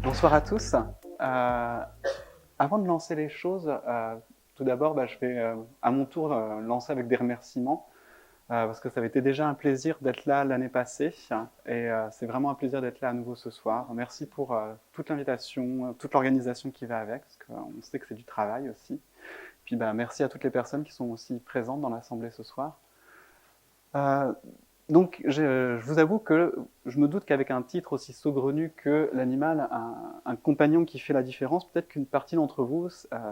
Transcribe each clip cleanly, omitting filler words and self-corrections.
Bonsoir à tous. Avant de lancer les choses, tout d'abord, je vais à mon tour lancer avec des remerciements, parce que ça avait été déjà un plaisir d'être là l'année passée, et c'est vraiment un plaisir d'être là à nouveau ce soir. Merci pour toute l'invitation, toute l'organisation qui va avec, parce qu'on sait que c'est du travail aussi. Puis merci à toutes les personnes qui sont aussi présentes dans l'assemblée ce soir. Donc, je vous avoue que je me doute qu'avec un titre aussi saugrenu que l'animal, un compagnon qui fait la différence, peut-être qu'une partie d'entre vous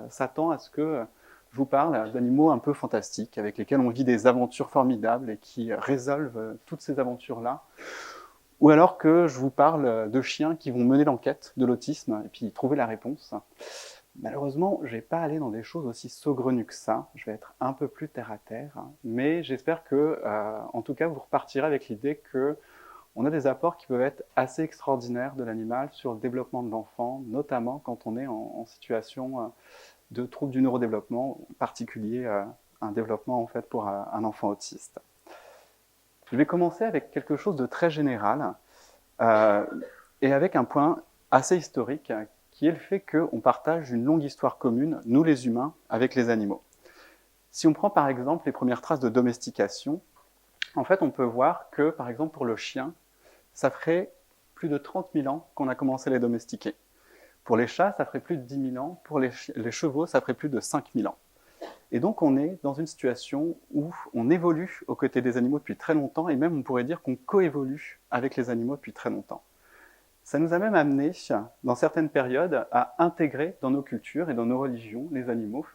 s'attend à ce que je vous parle d'animaux un peu fantastiques, avec lesquels on vit des aventures formidables et qui résolvent toutes ces aventures-là. Ou alors que je vous parle de chiens qui vont mener l'enquête de l'autisme et puis trouver la réponse. Malheureusement, je ne vais pas aller dans des choses aussi saugrenues que ça. Je vais être un peu plus terre à terre, mais j'espère que, en tout cas, vous repartirez avec l'idée qu'on a des apports qui peuvent être assez extraordinaires de l'animal sur le développement de l'enfant, notamment quand on est en situation de trouble du neurodéveloppement, en particulier un développement en fait pour un enfant autiste. Je vais commencer avec quelque chose de très général et avec un point assez historique qui est le fait qu'on partage une longue histoire commune, nous les humains, avec les animaux. Si on prend par exemple les premières traces de domestication, en fait on peut voir que par exemple pour le chien, ça ferait plus de 30 000 ans qu'on a commencé à les domestiquer. Pour les chats, ça ferait plus de 10 000 ans, pour les chevaux, ça ferait plus de 5 000 ans. Et donc on est dans une situation où on évolue aux côtés des animaux depuis très longtemps, et même on pourrait dire qu'on coévolue avec les animaux depuis très longtemps. Ça nous a même amené, dans certaines périodes, à intégrer dans nos cultures et dans nos religions les animaux.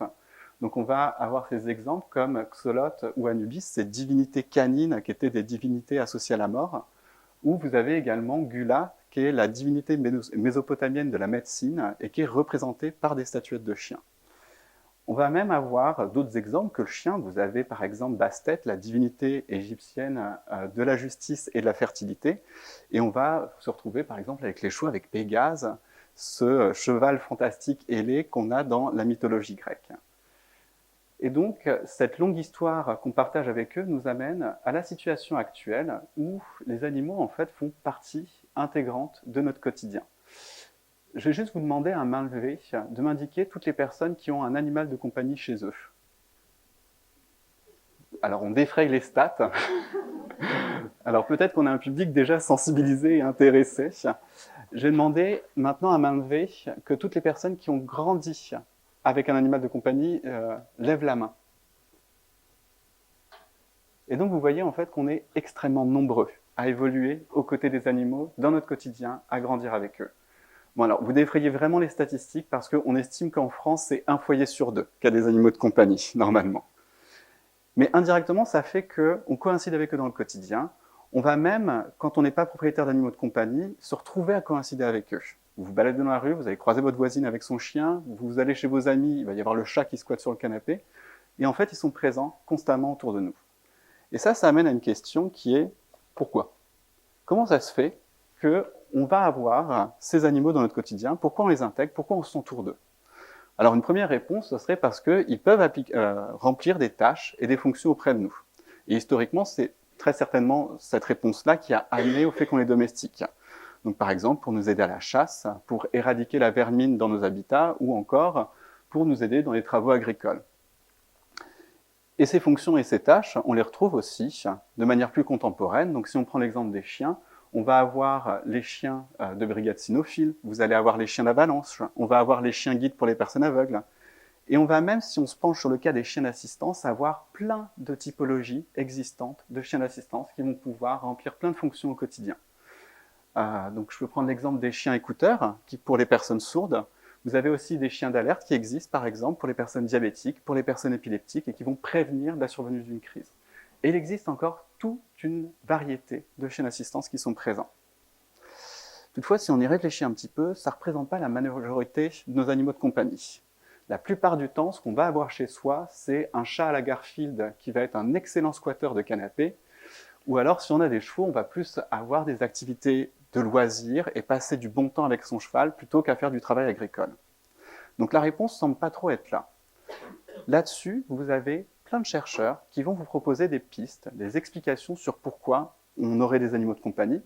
Donc on va avoir ces exemples comme Xolotl ou Anubis, ces divinités canines qui étaient des divinités associées à la mort, ou vous avez également Gula, qui est la divinité mésopotamienne de la médecine et qui est représentée par des statuettes de chiens. On va même avoir d'autres exemples que le chien. Vous avez par exemple Bastet, la divinité égyptienne de la justice et de la fertilité. Et on va se retrouver par exemple avec les chevaux, avec Pégase, ce cheval fantastique ailé qu'on a dans la mythologie grecque. Et donc, cette longue histoire qu'on partage avec eux nous amène à la situation actuelle où les animaux en fait font partie intégrante de notre quotidien. Je vais juste vous demander à main levée de m'indiquer toutes les personnes qui ont un animal de compagnie chez eux. Alors, on défraye les stats. Alors, peut-être qu'on a un public déjà sensibilisé et intéressé. Je vais demander maintenant à main levée que toutes les personnes qui ont grandi avec un animal de compagnie lèvent la main. Et donc, vous voyez en fait qu'on est extrêmement nombreux à évoluer aux côtés des animaux dans notre quotidien, à grandir avec eux. Bon alors, vous défrayez vraiment les statistiques parce qu'on estime qu'en France, c'est un foyer sur deux qui a des animaux de compagnie, normalement. Mais indirectement, ça fait qu'on coïncide avec eux dans le quotidien. On va même, quand on n'est pas propriétaire d'animaux de compagnie, se retrouver à coïncider avec eux. Vous vous baladez dans la rue, vous allez croiser votre voisine avec son chien, vous allez chez vos amis, il va y avoir le chat qui squatte sur le canapé, et en fait, ils sont présents constamment autour de nous. Et ça amène à une question qui est pourquoi ? Comment ça se fait qu'on va avoir ces animaux dans notre quotidien? Pourquoi on les intègre? Pourquoi on s'entoure d'eux? Alors une première réponse, ce serait parce qu'ils peuvent remplir des tâches et des fonctions auprès de nous. Et historiquement, c'est très certainement cette réponse-là qui a amené au fait qu'on les domestique. Donc par exemple, pour nous aider à la chasse, pour éradiquer la vermine dans nos habitats, ou encore pour nous aider dans les travaux agricoles. Et ces fonctions et ces tâches, on les retrouve aussi de manière plus contemporaine. Donc si on prend l'exemple des chiens, on va avoir les chiens de brigade cynophile, vous allez avoir les chiens d'avalanche, on va avoir les chiens guides pour les personnes aveugles. Et on va même, si on se penche sur le cas des chiens d'assistance, avoir plein de typologies existantes de chiens d'assistance qui vont pouvoir remplir plein de fonctions au quotidien. Donc je peux prendre l'exemple des chiens écouteurs, qui pour les personnes sourdes. Vous avez aussi des chiens d'alerte qui existent, par exemple, pour les personnes diabétiques, pour les personnes épileptiques, et qui vont prévenir de la survenue d'une crise. Et il existe encore toute une variété de chiens d'assistance qui sont présents. Toutefois, si on y réfléchit un petit peu, ça ne représente pas la majorité de nos animaux de compagnie. La plupart du temps, ce qu'on va avoir chez soi, c'est un chat à la Garfield qui va être un excellent squatteur de canapé, ou alors si on a des chevaux, on va plus avoir des activités de loisirs et passer du bon temps avec son cheval plutôt qu'à faire du travail agricole. Donc la réponse semble pas trop être là. Là-dessus, vous avez plein de chercheurs qui vont vous proposer des pistes, des explications sur pourquoi on aurait des animaux de compagnie.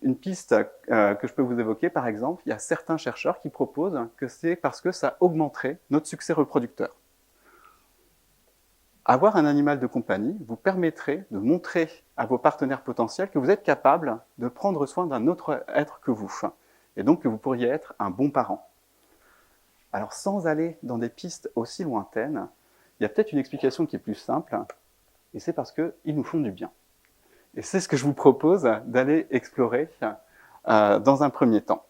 Une piste que je peux vous évoquer, par exemple, il y a certains chercheurs qui proposent que c'est parce que ça augmenterait notre succès reproducteur. Avoir un animal de compagnie vous permettrait de montrer à vos partenaires potentiels que vous êtes capable de prendre soin d'un autre être que vous, et donc que vous pourriez être un bon parent. Alors, sans aller dans des pistes aussi lointaines, il y a peut-être une explication qui est plus simple, et c'est parce qu'ils nous font du bien. Et c'est ce que je vous propose d'aller explorer dans un premier temps.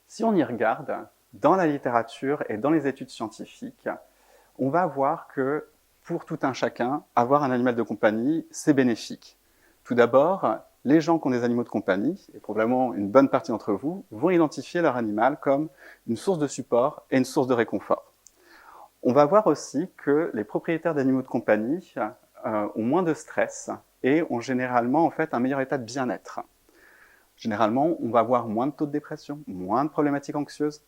Si on y regarde, dans la littérature et dans les études scientifiques, on va voir que pour tout un chacun, avoir un animal de compagnie, c'est bénéfique. Tout d'abord, les gens qui ont des animaux de compagnie, et probablement une bonne partie d'entre vous, vont identifier leur animal comme une source de support et une source de réconfort. On va voir aussi que les propriétaires d'animaux de compagnie ont moins de stress et ont généralement en fait un meilleur état de bien-être. Généralement, on va avoir moins de taux de dépression, moins de problématiques anxieuses.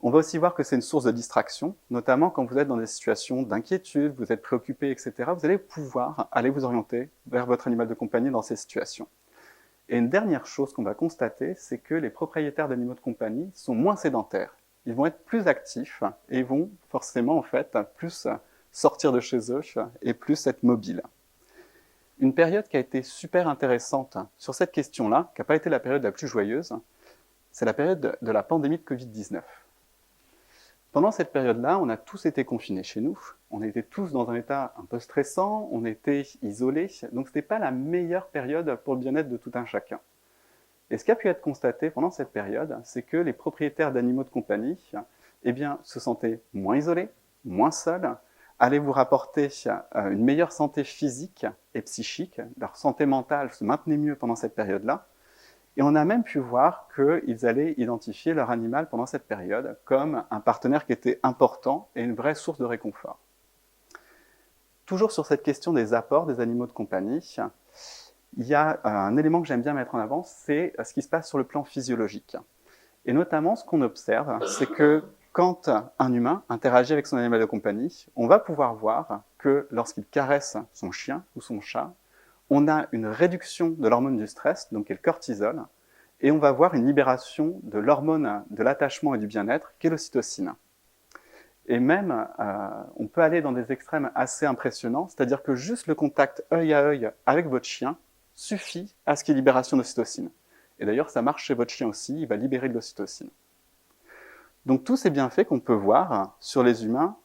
On va aussi voir que c'est une source de distraction, notamment quand vous êtes dans des situations d'inquiétude, vous êtes préoccupé, etc. Vous allez pouvoir aller vous orienter vers votre animal de compagnie dans ces situations. Et une dernière chose qu'on va constater, c'est que les propriétaires d'animaux de compagnie sont moins sédentaires. Ils vont être plus actifs et vont forcément en fait plus sortir de chez eux et plus être mobiles. Une période qui a été super intéressante sur cette question-là, qui n'a pas été la période la plus joyeuse, c'est la période de la pandémie de Covid-19. Pendant cette période-là, on a tous été confinés chez nous, on était tous dans un état un peu stressant, on était isolés, donc ce n'était pas la meilleure période pour le bien-être de tout un chacun. Et ce qui a pu être constaté pendant cette période, c'est que les propriétaires d'animaux de compagnie se sentaient moins isolés, moins seuls, allaient vous rapporter une meilleure santé physique et psychique, leur santé mentale se maintenait mieux pendant cette période-là, et on a même pu voir qu'ils allaient identifier leur animal pendant cette période comme un partenaire qui était important et une vraie source de réconfort. Toujours sur cette question des apports des animaux de compagnie, il y a un élément que j'aime bien mettre en avant, c'est ce qui se passe sur le plan physiologique. Et notamment, ce qu'on observe, c'est que quand un humain interagit avec son animal de compagnie, on va pouvoir voir que lorsqu'il caresse son chien ou son chat, on a une réduction de l'hormone du stress, donc qui est le cortisol, et on va voir une libération de l'hormone de l'attachement et du bien-être, qui est l'ocytocine. Et même, on peut aller dans des extrêmes assez impressionnants, c'est-à-dire que juste le contact œil à œil avec votre chien suffit à ce qu'il y ait libération d'ocytocine. Et d'ailleurs, ça marche chez votre chien aussi, il va libérer de l'ocytocine. Donc tous ces bienfaits qu'on peut voir sur les humains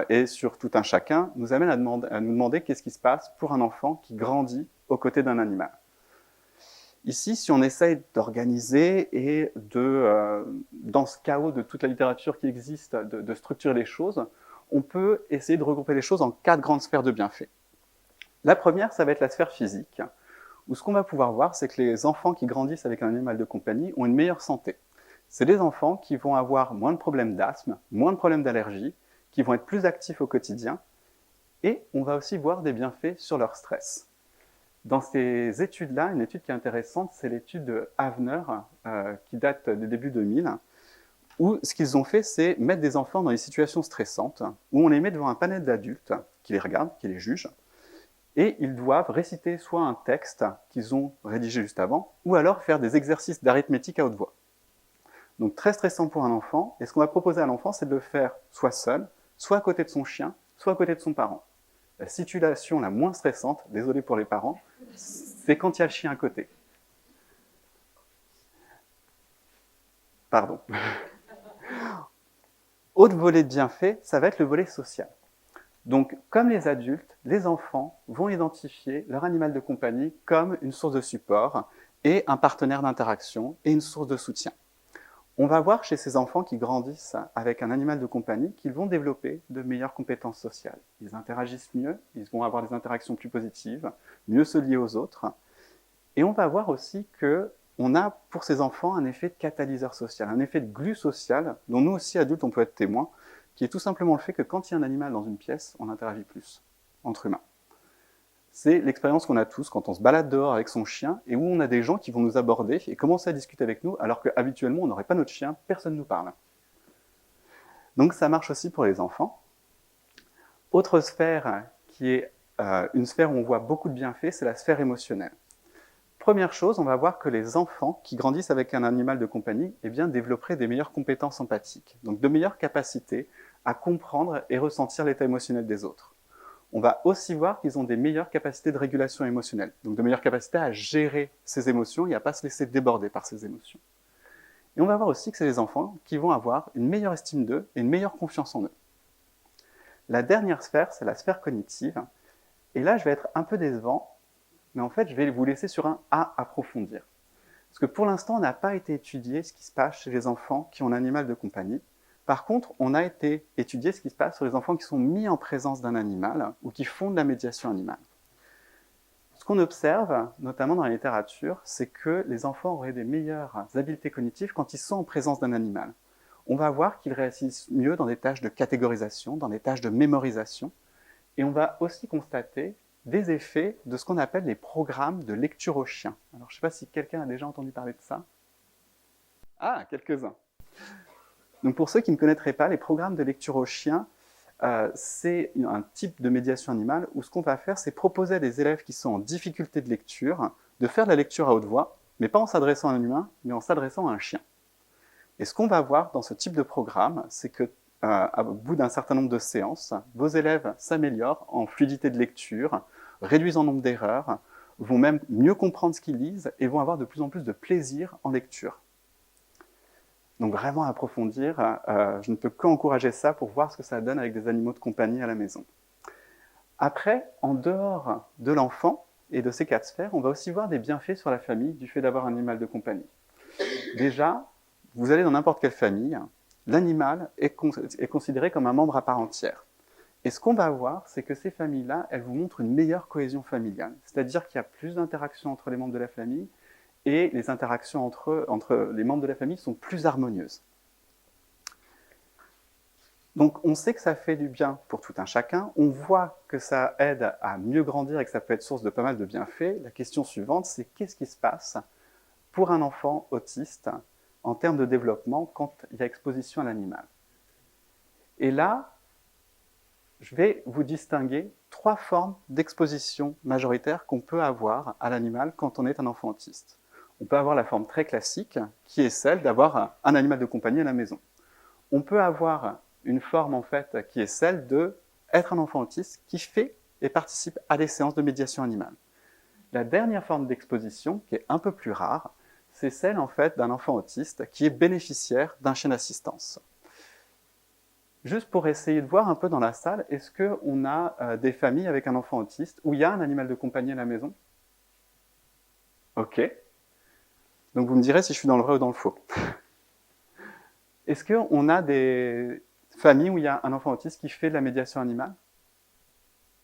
et sur tout un chacun nous amènent à nous demander qu'est-ce qui se passe pour un enfant qui grandit aux côtés d'un animal. Ici, si on essaye d'organiser et dans ce chaos de toute la littérature qui existe, de structurer les choses, on peut essayer de regrouper les choses en 4 grandes sphères de bienfaits. La première, ça va être la sphère physique, où ce qu'on va pouvoir voir, c'est que les enfants qui grandissent avec un animal de compagnie ont une meilleure santé. C'est des enfants qui vont avoir moins de problèmes d'asthme, moins de problèmes d'allergie, qui vont être plus actifs au quotidien, et on va aussi voir des bienfaits sur leur stress. Dans ces études-là, une étude qui est intéressante, c'est l'étude de Havner, qui date des débuts 2000, où ce qu'ils ont fait, c'est mettre des enfants dans des situations stressantes, où on les met devant un panel d'adultes qui les regardent, qui les jugent, et ils doivent réciter soit un texte qu'ils ont rédigé juste avant, ou alors faire des exercices d'arithmétique à haute voix. Donc très stressant pour un enfant, et ce qu'on va proposer à l'enfant, c'est de le faire soit seul, soit à côté de son chien, soit à côté de son parent. La situation la moins stressante, désolé pour les parents, c'est quand il y a le chien à côté. Pardon. Autre volet de bienfait, ça va être le volet social. Donc, comme les adultes, les enfants vont identifier leur animal de compagnie comme une source de support et un partenaire d'interaction et une source de soutien. On va voir chez ces enfants qui grandissent avec un animal de compagnie qu'ils vont développer de meilleures compétences sociales. Ils interagissent mieux, ils vont avoir des interactions plus positives, mieux se lier aux autres. Et on va voir aussi qu'on a pour ces enfants un effet de catalyseur social, un effet de glue social, dont nous aussi adultes on peut être témoins, qui est tout simplement le fait que quand il y a un animal dans une pièce, on interagit plus entre humains. C'est l'expérience qu'on a tous quand on se balade dehors avec son chien et où on a des gens qui vont nous aborder et commencer à discuter avec nous alors qu'habituellement on n'aurait pas notre chien, personne ne nous parle. Donc ça marche aussi pour les enfants. Autre sphère qui est une sphère où on voit beaucoup de bienfaits, c'est la sphère émotionnelle. Première chose, on va voir que les enfants qui grandissent avec un animal de compagnie développeraient des meilleures compétences empathiques, donc de meilleures capacités à comprendre et ressentir l'état émotionnel des autres. On va aussi voir qu'ils ont des meilleures capacités de régulation émotionnelle, donc de meilleures capacités à gérer ses émotions et à ne pas se laisser déborder par ses émotions. Et on va voir aussi que c'est les enfants qui vont avoir une meilleure estime d'eux et une meilleure confiance en eux. La dernière sphère, c'est la sphère cognitive. Et là, je vais être un peu décevant, mais en fait, je vais vous laisser sur un à approfondir. Parce que pour l'instant, on n'a pas été étudié ce qui se passe chez les enfants qui ont un animal de compagnie. Par contre, on a été étudié ce qui se passe sur les enfants qui sont mis en présence d'un animal ou qui font de la médiation animale. Ce qu'on observe, notamment dans la littérature, c'est que les enfants auraient des meilleures habiletés cognitives quand ils sont en présence d'un animal. On va voir qu'ils réussissent mieux dans des tâches de catégorisation, dans des tâches de mémorisation, et on va aussi constater des effets de ce qu'on appelle les programmes de lecture au chien. Alors, je ne sais pas si quelqu'un a déjà entendu parler de ça. Ah, quelques-uns. Donc, pour ceux qui ne connaîtraient pas, les programmes de lecture au chien, c'est un type de médiation animale où ce qu'on va faire, c'est proposer à des élèves qui sont en difficulté de lecture de faire de la lecture à haute voix, mais pas en s'adressant à un humain, mais en s'adressant à un chien. Et ce qu'on va voir dans ce type de programme, c'est que au bout d'un certain nombre de séances, vos élèves s'améliorent en fluidité de lecture, réduisent en nombre d'erreurs, vont même mieux comprendre ce qu'ils lisent et vont avoir de plus en plus de plaisir en lecture. Donc vraiment approfondir, je ne peux qu'encourager ça pour voir ce que ça donne avec des animaux de compagnie à la maison. Après, en dehors de l'enfant et de ces 4 sphères, on va aussi voir des bienfaits sur la famille du fait d'avoir un animal de compagnie. Déjà, vous allez dans n'importe quelle famille, l'animal est considéré comme un membre à part entière. Et ce qu'on va voir, c'est que ces familles-là, elles vous montrent une meilleure cohésion familiale. C'est-à-dire qu'il y a plus d'interactions entre les membres de la famille et les interactions entre les membres de la famille sont plus harmonieuses. Donc on sait que ça fait du bien pour tout un chacun, on voit que ça aide à mieux grandir et que ça peut être source de pas mal de bienfaits. La question suivante, c'est qu'est-ce qui se passe pour un enfant autiste en termes de développement quand il y a exposition à l'animal. Et là, je vais vous distinguer 3 formes d'exposition majoritaire qu'on peut avoir à l'animal quand on est un enfant autiste. On peut avoir la forme très classique, qui est celle d'avoir un animal de compagnie à la maison. On peut avoir une forme en fait qui est celle d'être un enfant autiste qui fait et participe à des séances de médiation animale. La dernière forme d'exposition, qui est un peu plus rare, c'est celle en fait d'un enfant autiste qui est bénéficiaire d'un chien d'assistance. Juste pour essayer de voir un peu dans la salle, est-ce qu'on a des familles avec un enfant autiste où il y a un animal de compagnie à la maison? Ok. Donc vous me direz si je suis dans le vrai ou dans le faux. Est-ce qu'on a des familles où il y a un enfant autiste qui fait de la médiation animale?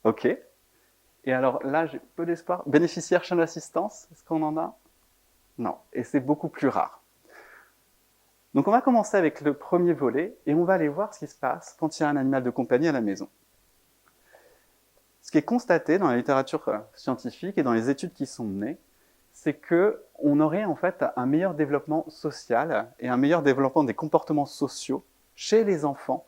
Ok. Et alors là, j'ai peu d'espoir. Bénéficiaire chien d'assistance, est-ce qu'on en a? Non. Et c'est beaucoup plus rare. Donc on va commencer avec le premier volet et on va aller voir ce qui se passe quand il y a un animal de compagnie à la maison. Ce qui est constaté dans la littérature scientifique et dans les études qui sont menées, c'est qu'on aurait en fait un meilleur développement social et un meilleur développement des comportements sociaux chez les enfants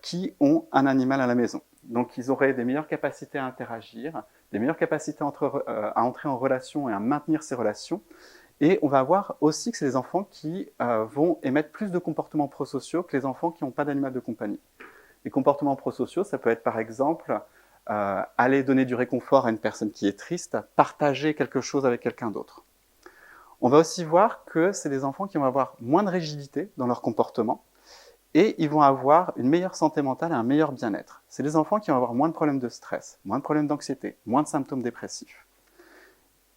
qui ont un animal à la maison. Donc ils auraient des meilleures capacités à interagir, des meilleures capacités à entrer en relation et à maintenir ces relations. Et on va voir aussi que c'est les enfants qui vont émettre plus de comportements prosociaux que les enfants qui n'ont pas d'animal de compagnie. Les comportements prosociaux, ça peut être par exemple aller donner du réconfort à une personne qui est triste, partager quelque chose avec quelqu'un d'autre. On va aussi voir que c'est des enfants qui vont avoir moins de rigidité dans leur comportement et ils vont avoir une meilleure santé mentale et un meilleur bien-être. C'est des enfants qui vont avoir moins de problèmes de stress, moins de problèmes d'anxiété, moins de symptômes dépressifs.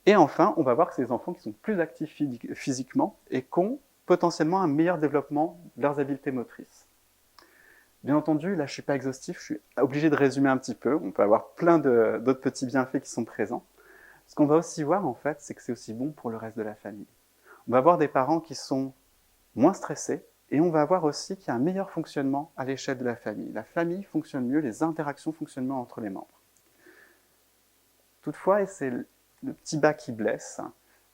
Et enfin, on va voir que c'est des enfants qui sont plus actifs physiquement et qui ont potentiellement un meilleur développement de leurs habiletés motrices. Bien entendu, là je ne suis pas exhaustif, je suis obligé de résumer un petit peu. On peut avoir plein d'autres petits bienfaits qui sont présents. Ce qu'on va aussi voir en fait, c'est que c'est aussi bon pour le reste de la famille. On va avoir des parents qui sont moins stressés et on va voir aussi qu'il y a un meilleur fonctionnement à l'échelle de la famille. La famille fonctionne mieux, les interactions fonctionnent mieux entre les membres. Toutefois, et c'est le petit bas qui blesse,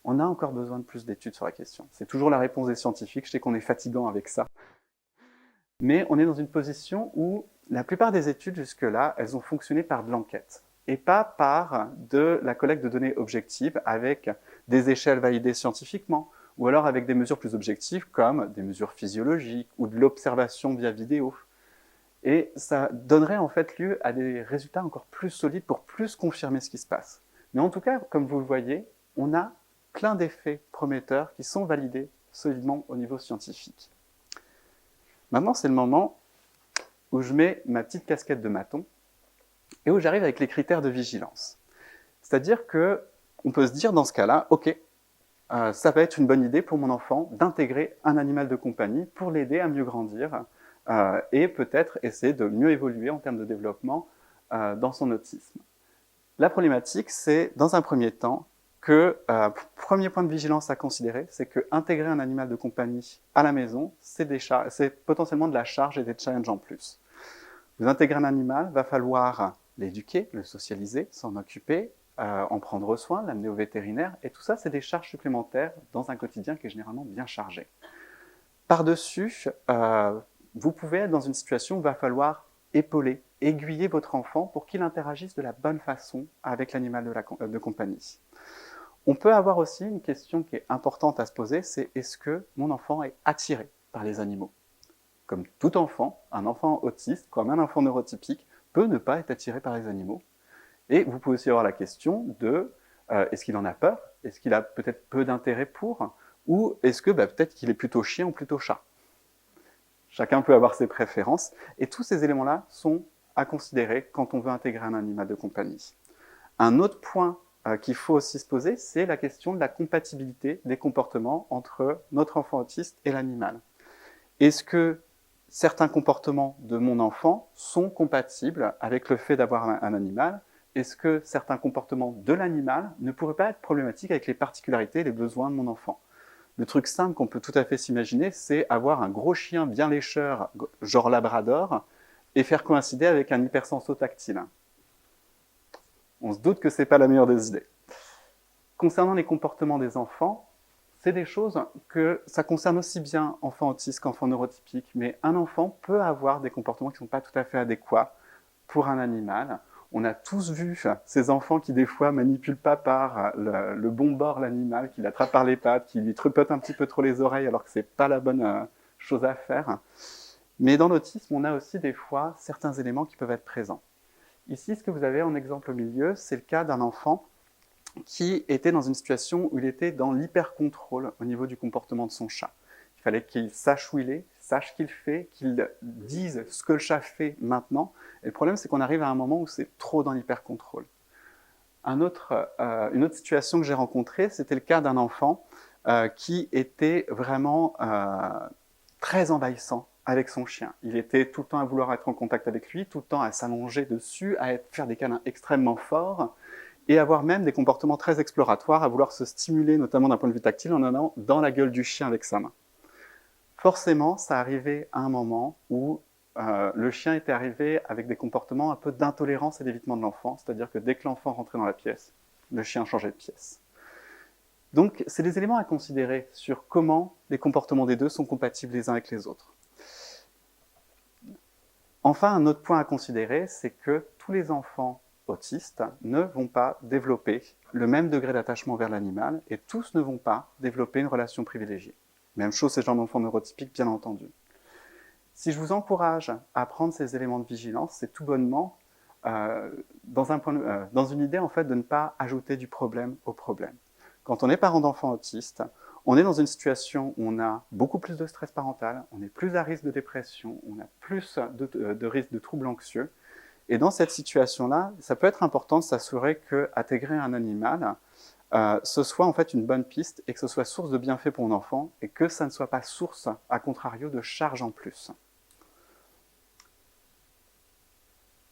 on a encore besoin de plus d'études sur la question. C'est toujours la réponse des scientifiques, je sais qu'on est fatigant avec ça. Mais on est dans une position où la plupart des études jusque-là, elles ont fonctionné par de l'enquête et pas par de la collecte de données objectives avec des échelles validées scientifiquement ou alors avec des mesures plus objectives comme des mesures physiologiques ou de l'observation via vidéo. Et ça donnerait en fait lieu à des résultats encore plus solides pour plus confirmer ce qui se passe. Mais en tout cas, comme vous le voyez, on a plein d'effets prometteurs qui sont validés solidement au niveau scientifique. Maintenant, c'est le moment où je mets ma petite casquette de maton et où j'arrive avec les critères de vigilance. C'est-à-dire qu'on peut se dire dans ce cas-là, ok, ça va être une bonne idée pour mon enfant d'intégrer un animal de compagnie pour l'aider à mieux grandir et peut-être essayer de mieux évoluer en termes de développement dans son autisme. La problématique, c'est dans un premier temps que, premier point de vigilance à considérer, c'est que intégrer un animal de compagnie à la maison, c'est potentiellement de la charge et des challenges en plus. Vous intégrez un animal, va falloir l'éduquer, le socialiser, s'en occuper, en prendre soin, l'amener au vétérinaire, et tout ça, c'est des charges supplémentaires dans un quotidien qui est généralement bien chargé. Par-dessus, vous pouvez être dans une situation où il va falloir épauler, aiguiller votre enfant pour qu'il interagisse de la bonne façon avec l'animal de compagnie. On peut avoir aussi une question qui est importante à se poser, c'est est-ce que mon enfant est attiré par les animaux ? Comme tout enfant, un enfant autiste, comme un enfant neurotypique, peut ne pas être attiré par les animaux. Et vous pouvez aussi avoir la question de est-ce qu'il en a peur ? Est-ce qu'il a peut-être peu d'intérêt pour ? Ou est-ce que peut-être qu'il est plutôt chien ou plutôt chat ? Chacun peut avoir ses préférences. Et tous ces éléments-là sont à considérer quand on veut intégrer un animal de compagnie. Un autre point qu'il faut aussi se poser, c'est la question de la compatibilité des comportements entre notre enfant autiste et l'animal. Est-ce que certains comportements de mon enfant sont compatibles avec le fait d'avoir un animal ? Est-ce que certains comportements de l'animal ne pourraient pas être problématiques avec les particularités et les besoins de mon enfant ? Le truc simple qu'on peut tout à fait s'imaginer, c'est avoir un gros chien bien lécheur, genre labrador, et faire coïncider avec un hypersenso-tactile. On se doute que ce n'est pas la meilleure des idées. Concernant les comportements des enfants, c'est des choses que ça concerne aussi bien enfants autistes qu'enfants neurotypiques, mais un enfant peut avoir des comportements qui ne sont pas tout à fait adéquats pour un animal. On a tous vu ces enfants qui des fois manipulent pas par le bon bord l'animal, qui l'attrape par les pattes, qui lui tripote un petit peu trop les oreilles alors que c'est pas la bonne chose à faire. Mais dans l'autisme, on a aussi des fois certains éléments qui peuvent être présents. Ici, ce que vous avez en exemple au milieu, c'est le cas d'un enfant qui était dans une situation où il était dans l'hyper-contrôle au niveau du comportement de son chat. Il fallait qu'il sache où il est, sache ce qu'il fait, qu'il dise ce que le chat fait maintenant. Et le problème, c'est qu'on arrive à un moment où c'est trop dans l'hyper-contrôle. Une autre situation que j'ai rencontrée, c'était le cas d'un enfant qui était vraiment très envahissant avec son chien. Il était tout le temps à vouloir être en contact avec lui, tout le temps à s'allonger dessus, à faire des câlins extrêmement forts, et avoir même des comportements très exploratoires, à vouloir se stimuler, notamment d'un point de vue tactile, en allant dans la gueule du chien avec sa main. Forcément, ça arrivait à un moment où le chien était arrivé avec des comportements un peu d'intolérance et d'évitement de l'enfant, c'est-à-dire que dès que l'enfant rentrait dans la pièce, le chien changeait de pièce. Donc, c'est des éléments à considérer sur comment les comportements des deux sont compatibles les uns avec les autres. Enfin, un autre point à considérer, c'est que tous les enfants autistes ne vont pas développer le même degré d'attachement vers l'animal et tous ne vont pas développer une relation privilégiée. Même chose, ces gens d'enfants neurotypiques, bien entendu. Si je vous encourage à prendre ces éléments de vigilance, c'est tout bonnement dans une idée en fait, de ne pas ajouter du problème au problème. Quand on est parent d'enfants autistes, on est dans une situation où on a beaucoup plus de stress parental, on est plus à risque de dépression, on a plus de risque de troubles anxieux. Et dans cette situation-là, ça peut être important de s'assurer qu'intégrer un animal, ce soit en fait une bonne piste et que ce soit source de bienfaits pour mon enfant et que ça ne soit pas source, à contrario, de charges en plus.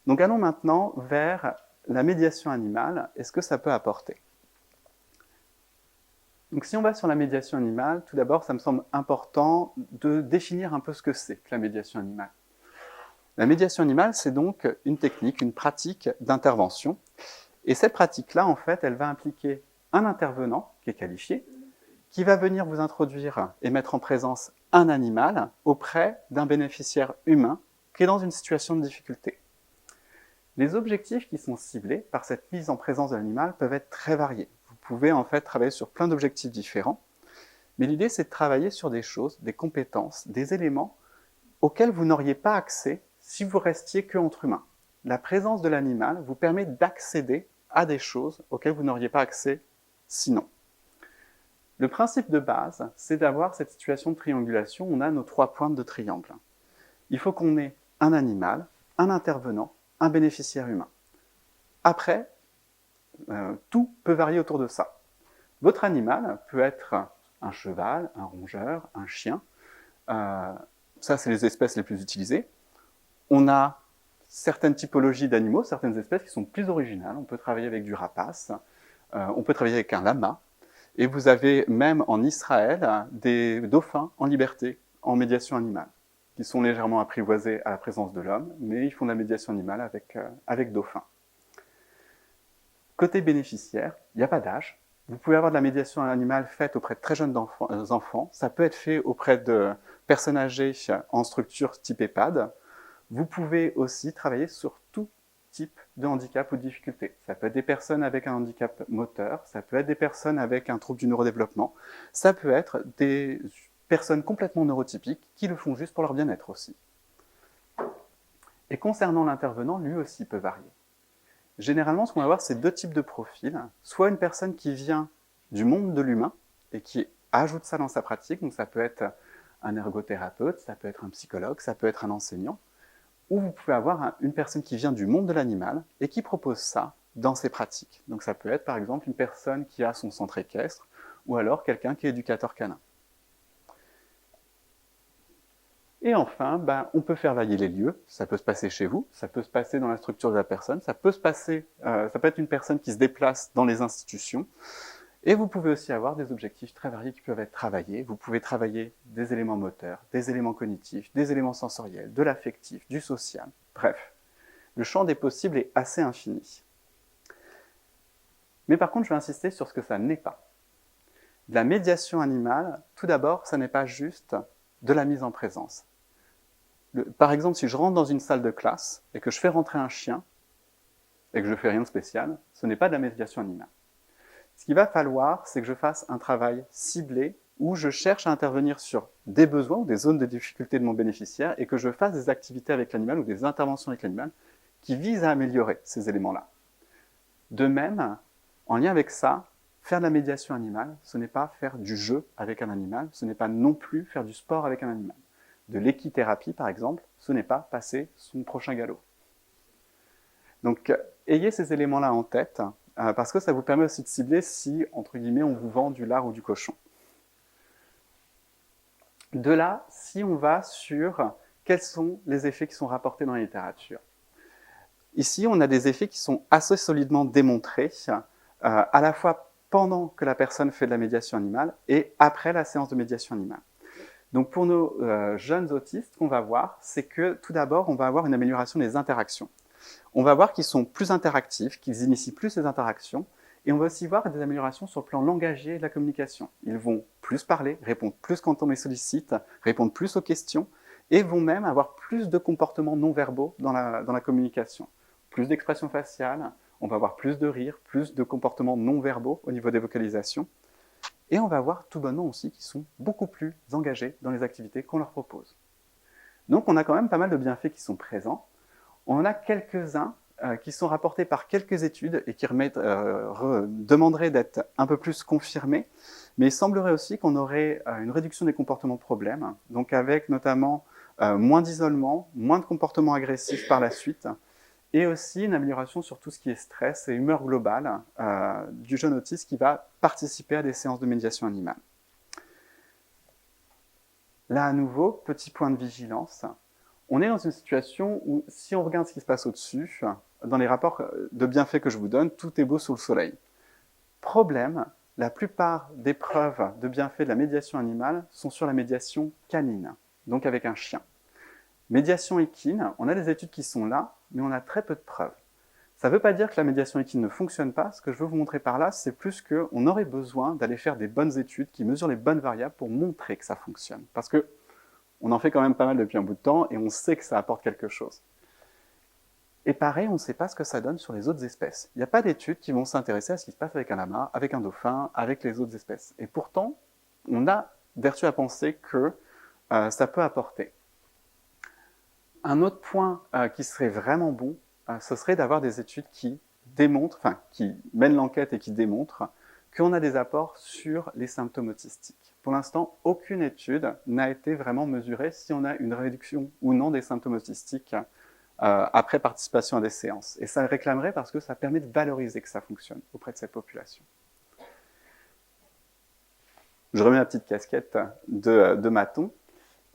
Donc allons maintenant vers la médiation animale et ce que ça peut apporter. Donc si on va sur la médiation animale, tout d'abord, ça me semble important de définir un peu ce que c'est que la médiation animale. La médiation animale, c'est donc une technique, une pratique d'intervention Et cette pratique-là, en fait, elle va impliquer un intervenant qui est qualifié, qui va venir vous introduire et mettre en présence un animal auprès d'un bénéficiaire humain qui est dans une situation de difficulté. Les objectifs qui sont ciblés par cette mise en présence de l'animal peuvent être très variés. Vous pouvez en fait travailler sur plein d'objectifs différents, mais l'idée c'est de travailler sur des choses, des compétences, des éléments auxquels vous n'auriez pas accès si vous restiez qu'entre humains. La présence de l'animal vous permet d'accéder à des choses auxquelles vous n'auriez pas accès sinon. Le principe de base, c'est d'avoir cette situation de triangulation. On a nos 3 pointes de triangle. Il faut qu'on ait un animal, un intervenant, un bénéficiaire humain. Après, tout peut varier autour de ça. Votre animal peut être un cheval, un rongeur, un chien. Ça, c'est les espèces les plus utilisées. On a certaines typologies d'animaux, certaines espèces qui sont plus originales. On peut travailler avec du rapace, on peut travailler avec un lama, et vous avez même en Israël des dauphins en liberté, en médiation animale, qui sont légèrement apprivoisés à la présence de l'homme, mais ils font de la médiation animale avec dauphins. Côté bénéficiaire, il n'y a pas d'âge. Vous pouvez avoir de la médiation animale faite auprès de très jeunes enfants. Ça peut être fait auprès de personnes âgées en structure type EHPAD. Vous pouvez aussi travailler sur tout type de handicap ou de difficulté. Ça peut être des personnes avec un handicap moteur, ça peut être des personnes avec un trouble du neurodéveloppement, ça peut être des personnes complètement neurotypiques qui le font juste pour leur bien-être aussi. Et concernant l'intervenant, lui aussi peut varier. Généralement, ce qu'on va voir, c'est 2 types de profils. Soit une personne qui vient du monde de l'humain et qui ajoute ça dans sa pratique, donc ça peut être un ergothérapeute, ça peut être un psychologue, ça peut être un enseignant, ou vous pouvez avoir une personne qui vient du monde de l'animal et qui propose ça dans ses pratiques. Donc ça peut être par exemple une personne qui a son centre équestre, ou alors quelqu'un qui est éducateur canin. Et enfin, on peut faire varier les lieux. Ça peut se passer chez vous, ça peut se passer dans la structure de la personne, ça peut être une personne qui se déplace dans les institutions. Et vous pouvez aussi avoir des objectifs très variés qui peuvent être travaillés. Vous pouvez travailler des éléments moteurs, des éléments cognitifs, des éléments sensoriels, de l'affectif, du social. Bref, le champ des possibles est assez infini. Mais par contre, je vais insister sur ce que ça n'est pas. La médiation animale, tout d'abord, ça n'est pas juste de la mise en présence. Par exemple, si je rentre dans une salle de classe et que je fais rentrer un chien et que je ne fais rien de spécial, ce n'est pas de la médiation animale. Ce qu'il va falloir, c'est que je fasse un travail ciblé où je cherche à intervenir sur des besoins ou des zones de difficulté de mon bénéficiaire et que je fasse des activités avec l'animal ou des interventions avec l'animal qui visent à améliorer ces éléments-là. De même, en lien avec ça, faire de la médiation animale, ce n'est pas faire du jeu avec un animal, ce n'est pas non plus faire du sport avec un animal. De l'équithérapie, par exemple, ce n'est pas passer son prochain galop. Donc, ayez ces éléments-là en tête, parce que ça vous permet aussi de cibler si, entre guillemets, on vous vend du lard ou du cochon. De là, si on va sur quels sont les effets qui sont rapportés dans la littérature. Ici, on a des effets qui sont assez solidement démontrés, à la fois pendant que la personne fait de la médiation animale et après la séance de médiation animale. Donc pour nos jeunes autistes, ce qu'on va voir, c'est que tout d'abord, on va avoir une amélioration des interactions. On va voir qu'ils sont plus interactifs, qu'ils initient plus ces interactions, et on va aussi voir des améliorations sur le plan langagier et de la communication. Ils vont plus parler, répondre plus quand on les sollicite, répondre plus aux questions, et vont même avoir plus de comportements non-verbaux dans la communication. Plus d'expressions faciales, on va avoir plus de rire, plus de comportements non-verbaux au niveau des vocalisations, et on va voir tout bonnement aussi qu'ils sont beaucoup plus engagés dans les activités qu'on leur propose. Donc on a quand même pas mal de bienfaits qui sont présents. On en a quelques-uns qui sont rapportés par quelques études et qui demanderaient d'être un peu plus confirmés, mais il semblerait aussi qu'on aurait une réduction des comportements problèmes, donc avec notamment moins d'isolement, moins de comportements agressifs par la suite, et aussi une amélioration sur tout ce qui est stress et humeur globale du jeune autiste qui va participer à des séances de médiation animale. Là, à nouveau, petit point de vigilance. On est dans une situation où, si on regarde ce qui se passe au-dessus, dans les rapports de bienfaits que je vous donne, tout est beau sous le soleil. Problème, la plupart des preuves de bienfaits de la médiation animale sont sur la médiation canine, donc avec un chien. Médiation équine, on a des études qui sont là, mais on a très peu de preuves. Ça ne veut pas dire que la médiation équine ne fonctionne pas. Ce que je veux vous montrer par là, c'est plus qu'on aurait besoin d'aller faire des bonnes études qui mesurent les bonnes variables pour montrer que ça fonctionne. Parce qu'on en fait quand même pas mal depuis un bout de temps et on sait que ça apporte quelque chose. Et pareil, on ne sait pas ce que ça donne sur les autres espèces. Il n'y a pas d'études qui vont s'intéresser à ce qui se passe avec un lama, avec un dauphin, avec les autres espèces. Et pourtant, on a vertu à penser que ça peut apporter. Un autre point qui serait vraiment bon, ce serait d'avoir des études qui démontrent, enfin qui mènent l'enquête et qui démontrent qu'on a des apports sur les symptômes autistiques. Pour l'instant, aucune étude n'a été vraiment mesurée si on a une réduction ou non des symptômes autistiques après participation à des séances. Et ça le réclamerait parce que ça permet de valoriser que ça fonctionne auprès de cette population. Je remets ma petite casquette de maton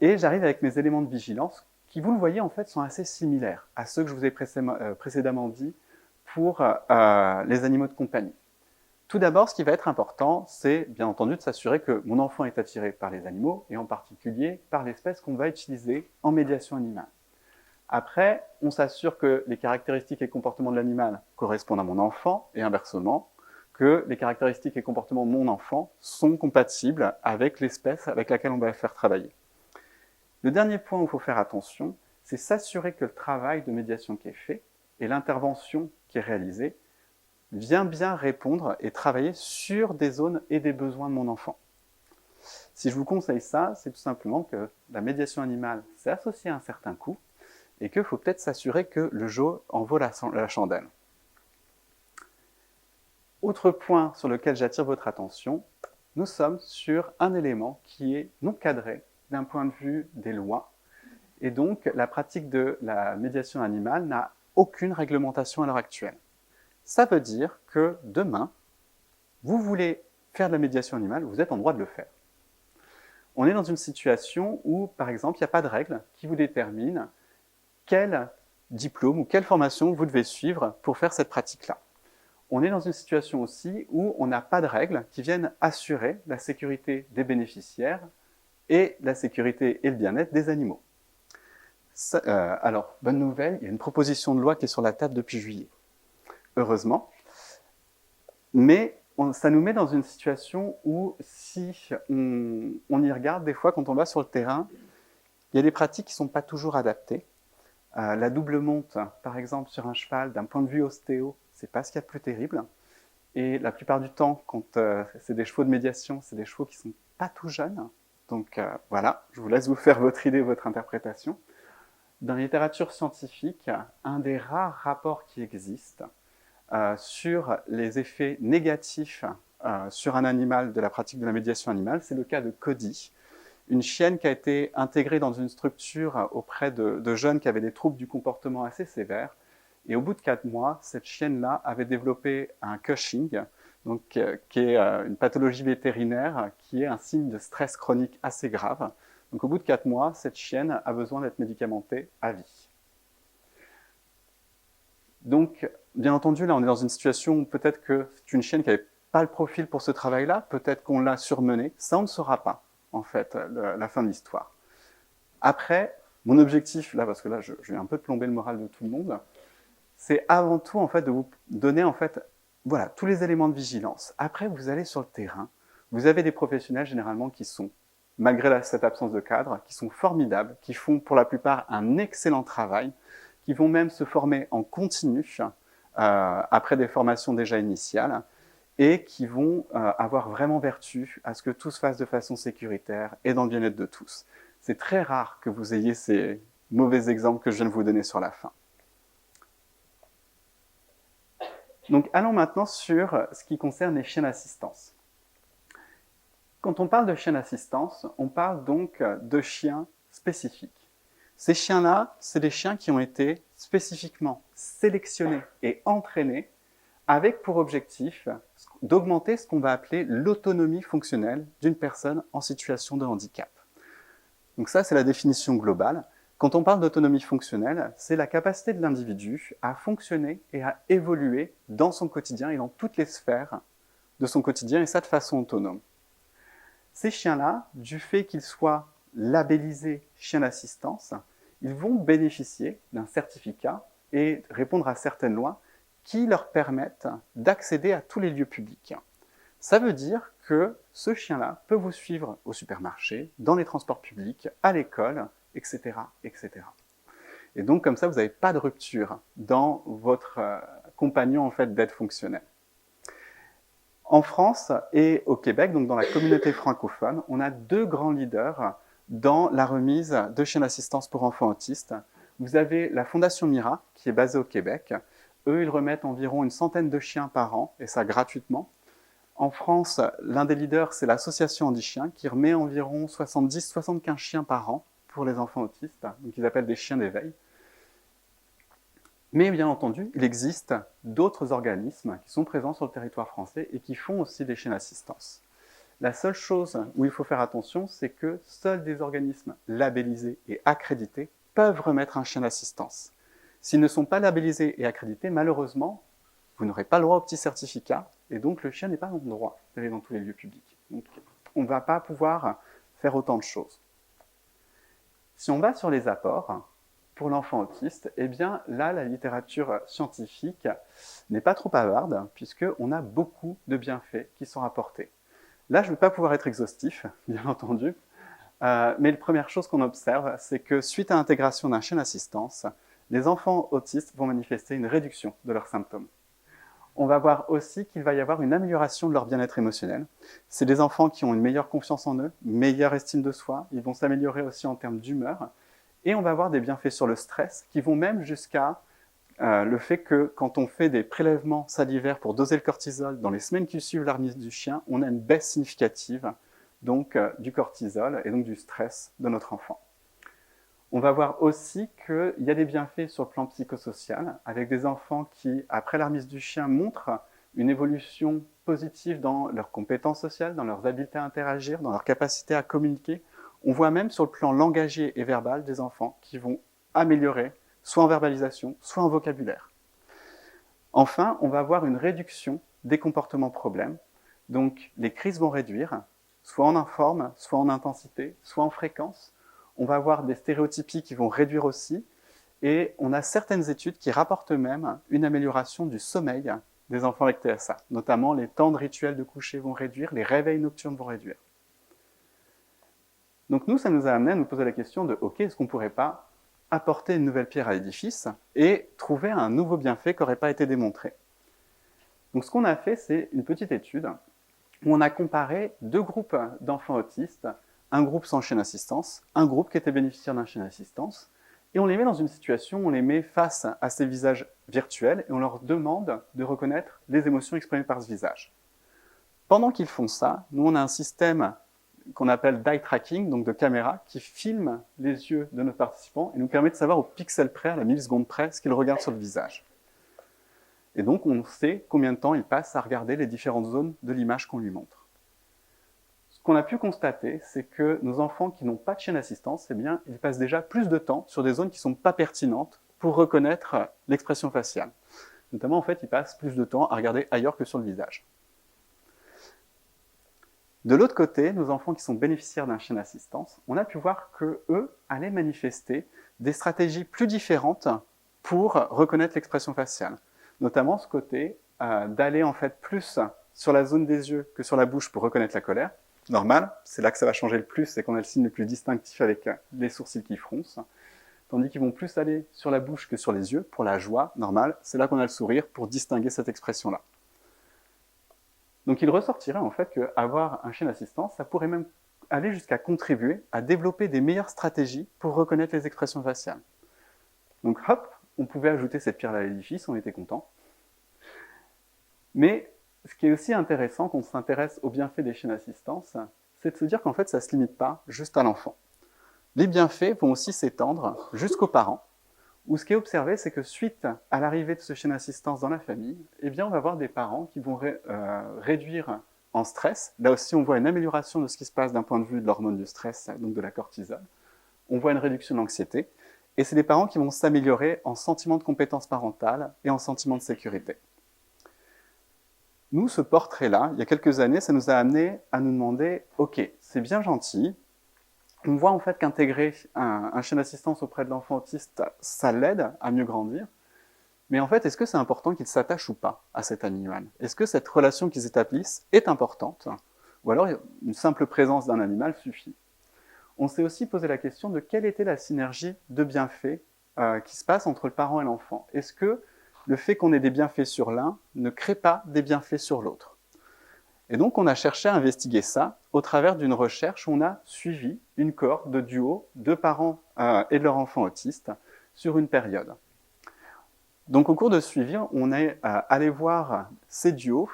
et j'arrive avec mes éléments de vigilance qui, vous le voyez, en fait, sont assez similaires à ceux que je vous ai précédemment dit pour les animaux de compagnie. Tout d'abord, ce qui va être important, c'est bien entendu de s'assurer que mon enfant est attiré par les animaux, et en particulier par l'espèce qu'on va utiliser en médiation animale. Après, on s'assure que les caractéristiques et comportements de l'animal correspondent à mon enfant, et inversement, que les caractéristiques et comportements de mon enfant sont compatibles avec l'espèce avec laquelle on va faire travailler. Le dernier point où il faut faire attention, c'est s'assurer que le travail de médiation qui est fait et l'intervention qui est réalisée vient bien répondre et travailler sur des zones et des besoins de mon enfant. Si je vous conseille ça, c'est tout simplement que la médiation animale, c'est associé à un certain coût et qu'il faut peut-être s'assurer que le jeu en vaut la chandelle. Autre point sur lequel j'attire votre attention, nous sommes sur un élément qui est non cadré d'un point de vue des lois. Et donc, la pratique de la médiation animale n'a aucune réglementation à l'heure actuelle. Ça veut dire que demain, vous voulez faire de la médiation animale, vous êtes en droit de le faire. On est dans une situation où, par exemple, il n'y a pas de règle qui vous détermine quel diplôme ou quelle formation vous devez suivre pour faire cette pratique-là. On est dans une situation aussi où on n'a pas de règles qui viennent assurer la sécurité des bénéficiaires et la sécurité et le bien-être des animaux. Alors, bonne nouvelle, il y a une proposition de loi qui est sur la table depuis juillet. Heureusement. Mais ça nous met dans une situation où, si on y regarde, des fois, quand on va sur le terrain, il y a des pratiques qui ne sont pas toujours adaptées. La double monte, par exemple, sur un cheval, d'un point de vue ostéo, c'est pas ce qu'il y a de plus terrible. Et la plupart du temps, quand c'est des chevaux de médiation, c'est des chevaux qui sont pas tout jeunes. Donc voilà, je vous laisse vous faire votre idée, votre interprétation. Dans la littérature scientifique, un des rares rapports qui existent sur les effets négatifs sur un animal de la pratique de la médiation animale, c'est le cas de Cody, une chienne qui a été intégrée dans une structure auprès de jeunes qui avaient des troubles du comportement assez sévères. Et au bout de 4 mois, cette chienne-là avait développé un Cushing, donc, qui est une pathologie vétérinaire, qui est un signe de stress chronique assez grave. Donc au bout de 4 mois, cette chienne a besoin d'être médicamentée à vie. Donc, bien entendu, là, on est dans une situation où peut-être que c'est une chienne qui n'avait pas le profil pour ce travail-là, peut-être qu'on l'a surmenée. Ça, on ne saura pas, en fait, la fin de l'histoire. Après, mon objectif, là, parce que là, je vais un peu plomber le moral de tout le monde, c'est avant tout, en fait, de vous donner, en fait, voilà, tous les éléments de vigilance. Après, vous allez sur le terrain, vous avez des professionnels, généralement, qui sont, malgré cette absence de cadre, qui sont formidables, qui font, pour la plupart, un excellent travail, qui vont même se former en continu, après des formations déjà initiales, et qui vont avoir vraiment vertu à ce que tout se fasse de façon sécuritaire et dans le bien-être de tous. C'est très rare que vous ayez ces mauvais exemples que je viens de vous donner sur la fin. Donc, allons maintenant sur ce qui concerne les chiens d'assistance. Quand on parle de chiens d'assistance, on parle donc de chiens spécifiques. Ces chiens-là, c'est des chiens qui ont été spécifiquement sélectionnés et entraînés avec pour objectif d'augmenter ce qu'on va appeler l'autonomie fonctionnelle d'une personne en situation de handicap. Donc ça, c'est la définition globale. Quand on parle d'autonomie fonctionnelle, c'est la capacité de l'individu à fonctionner et à évoluer dans son quotidien et dans toutes les sphères de son quotidien, et ça de façon autonome. Ces chiens-là, du fait qu'ils soient labellisés chiens d'assistance, ils vont bénéficier d'un certificat et répondre à certaines lois qui leur permettent d'accéder à tous les lieux publics. Ça veut dire que ce chien-là peut vous suivre au supermarché, dans les transports publics, à l'école, etc., etc. Et donc, comme ça, vous n'avez pas de rupture dans votre compagnon en fait, d'aide fonctionnelle. En France et au Québec, donc dans la communauté francophone, on a 2 grands leaders dans la remise de chiens d'assistance pour enfants autistes. Vous avez la Fondation Mira, qui est basée au Québec. Eux, ils remettent environ une centaine de chiens par an, et ça gratuitement. En France, l'un des leaders, c'est l'association Andy Chien, qui remet environ 70-75 chiens par an pour les enfants autistes, donc ils appellent des chiens d'éveil. Mais bien entendu, il existe d'autres organismes qui sont présents sur le territoire français et qui font aussi des chiens d'assistance. La seule chose où il faut faire attention, c'est que seuls des organismes labellisés et accrédités peuvent remettre un chien d'assistance. S'ils ne sont pas labellisés et accrédités, malheureusement, vous n'aurez pas le droit au petit certificat et donc le chien n'est pas en droit d'aller dans tous les lieux publics. Donc, on ne va pas pouvoir faire autant de choses. Si on va sur les apports, pour l'enfant autiste, eh bien là, la littérature scientifique n'est pas trop bavarde, puisqu'on a beaucoup de bienfaits qui sont rapportés. Là, je ne vais pas pouvoir être exhaustif, bien entendu, mais la première chose qu'on observe, c'est que suite à l'intégration d'un chien d'assistance, les enfants autistes vont manifester une réduction de leurs symptômes. On va voir aussi qu'il va y avoir une amélioration de leur bien-être émotionnel. C'est des enfants qui ont une meilleure confiance en eux, une meilleure estime de soi, ils vont s'améliorer aussi en termes d'humeur, et on va avoir des bienfaits sur le stress qui vont même jusqu'à le fait que quand on fait des prélèvements salivaires pour doser le cortisol dans les semaines qui suivent la remise du chien, on a une baisse significative donc, du cortisol et donc du stress de notre enfant. On va voir aussi qu'il y a des bienfaits sur le plan psychosocial avec des enfants qui, après la remise du chien, montrent une évolution positive dans leurs compétences sociales, dans leurs habiletés à interagir, dans leur capacité à communiquer. On voit même sur le plan langagier et verbal des enfants qui vont améliorer, soit en verbalisation, soit en vocabulaire. Enfin, on va avoir une réduction des comportements problèmes. Donc, les crises vont réduire, soit en informe, soit en intensité, soit en fréquence. On va avoir des stéréotypies qui vont réduire aussi. Et on a certaines études qui rapportent même une amélioration du sommeil des enfants avec TSA. Notamment, les temps de rituel de coucher vont réduire, les réveils nocturnes vont réduire. Donc nous, ça nous a amené à nous poser la question de « Ok, est-ce qu'on ne pourrait pas apporter une nouvelle pierre à l'édifice et trouver un nouveau bienfait qui n'aurait pas été démontré ?» Donc ce qu'on a fait, c'est une petite étude où on a comparé 2 groupes d'enfants autistes, un groupe sans chien d'assistance, un groupe qui était bénéficiaire d'un chien d'assistance, et on les met dans une situation où on les met face à ces visages virtuels et on leur demande de reconnaître les émotions exprimées par ce visage. Pendant qu'ils font ça, nous on a un système qu'on appelle d'eye tracking, donc de caméra, qui filme les yeux de nos participants et nous permet de savoir au pixel près, à la milliseconde près, ce qu'ils regardent sur le visage. Et donc, on sait combien de temps ils passent à regarder les différentes zones de l'image qu'on lui montre. Ce qu'on a pu constater, c'est que nos enfants qui n'ont pas de chien d'assistance, eh bien, ils passent déjà plus de temps sur des zones qui ne sont pas pertinentes pour reconnaître l'expression faciale. Notamment, en fait, ils passent plus de temps à regarder ailleurs que sur le visage. De l'autre côté, nos enfants qui sont bénéficiaires d'un chien d'assistance, on a pu voir qu'eux allaient manifester des stratégies plus différentes pour reconnaître l'expression faciale. Notamment ce côté d'aller en fait plus sur la zone des yeux que sur la bouche pour reconnaître la colère. Normal, c'est là que ça va changer le plus, c'est qu'on a le signe le plus distinctif avec les sourcils qui froncent. Tandis qu'ils vont plus aller sur la bouche que sur les yeux pour la joie, normal, c'est là qu'on a le sourire pour distinguer cette expression-là. Donc il ressortirait en fait qu'avoir un chien d'assistance, ça pourrait même aller jusqu'à contribuer à développer des meilleures stratégies pour reconnaître les expressions faciales. Donc hop, on pouvait ajouter cette pierre à l'édifice, on était content. Mais ce qui est aussi intéressant quand on s'intéresse aux bienfaits des chiens d'assistance, c'est de se dire qu'en fait ça ne se limite pas juste à l'enfant. Les bienfaits vont aussi s'étendre jusqu'aux parents, où ce qui est observé, c'est que suite à l'arrivée de ce chien d'assistance dans la famille, eh bien, on va avoir des parents qui vont réduire en stress. Là aussi, on voit une amélioration de ce qui se passe d'un point de vue de l'hormone du stress, donc de la cortisol. On voit une réduction de l'anxiété. Et c'est des parents qui vont s'améliorer en sentiment de compétence parentale et en sentiment de sécurité. Nous, ce portrait-là, il y a quelques années, ça nous a amené à nous demander « Ok, c'est bien gentil, on voit en fait qu'intégrer un chien d'assistance auprès de l'enfant autiste, ça l'aide à mieux grandir. Mais en fait, est-ce que c'est important qu'ils s'attachent ou pas à cet animal? Est-ce que cette relation qu'ils établissent est importante? Ou alors une simple présence d'un animal suffit? On s'est aussi posé la question de quelle était la synergie de bienfaits qui se passe entre le parent et l'enfant. Est-ce que le fait qu'on ait des bienfaits sur l'un ne crée pas des bienfaits sur l'autre? Et donc on a cherché à investiguer ça au travers d'une recherche où on a suivi une cohorte de duos de parents et de leur enfant autiste sur une période. Donc au cours de suivi, on est allé voir ces duos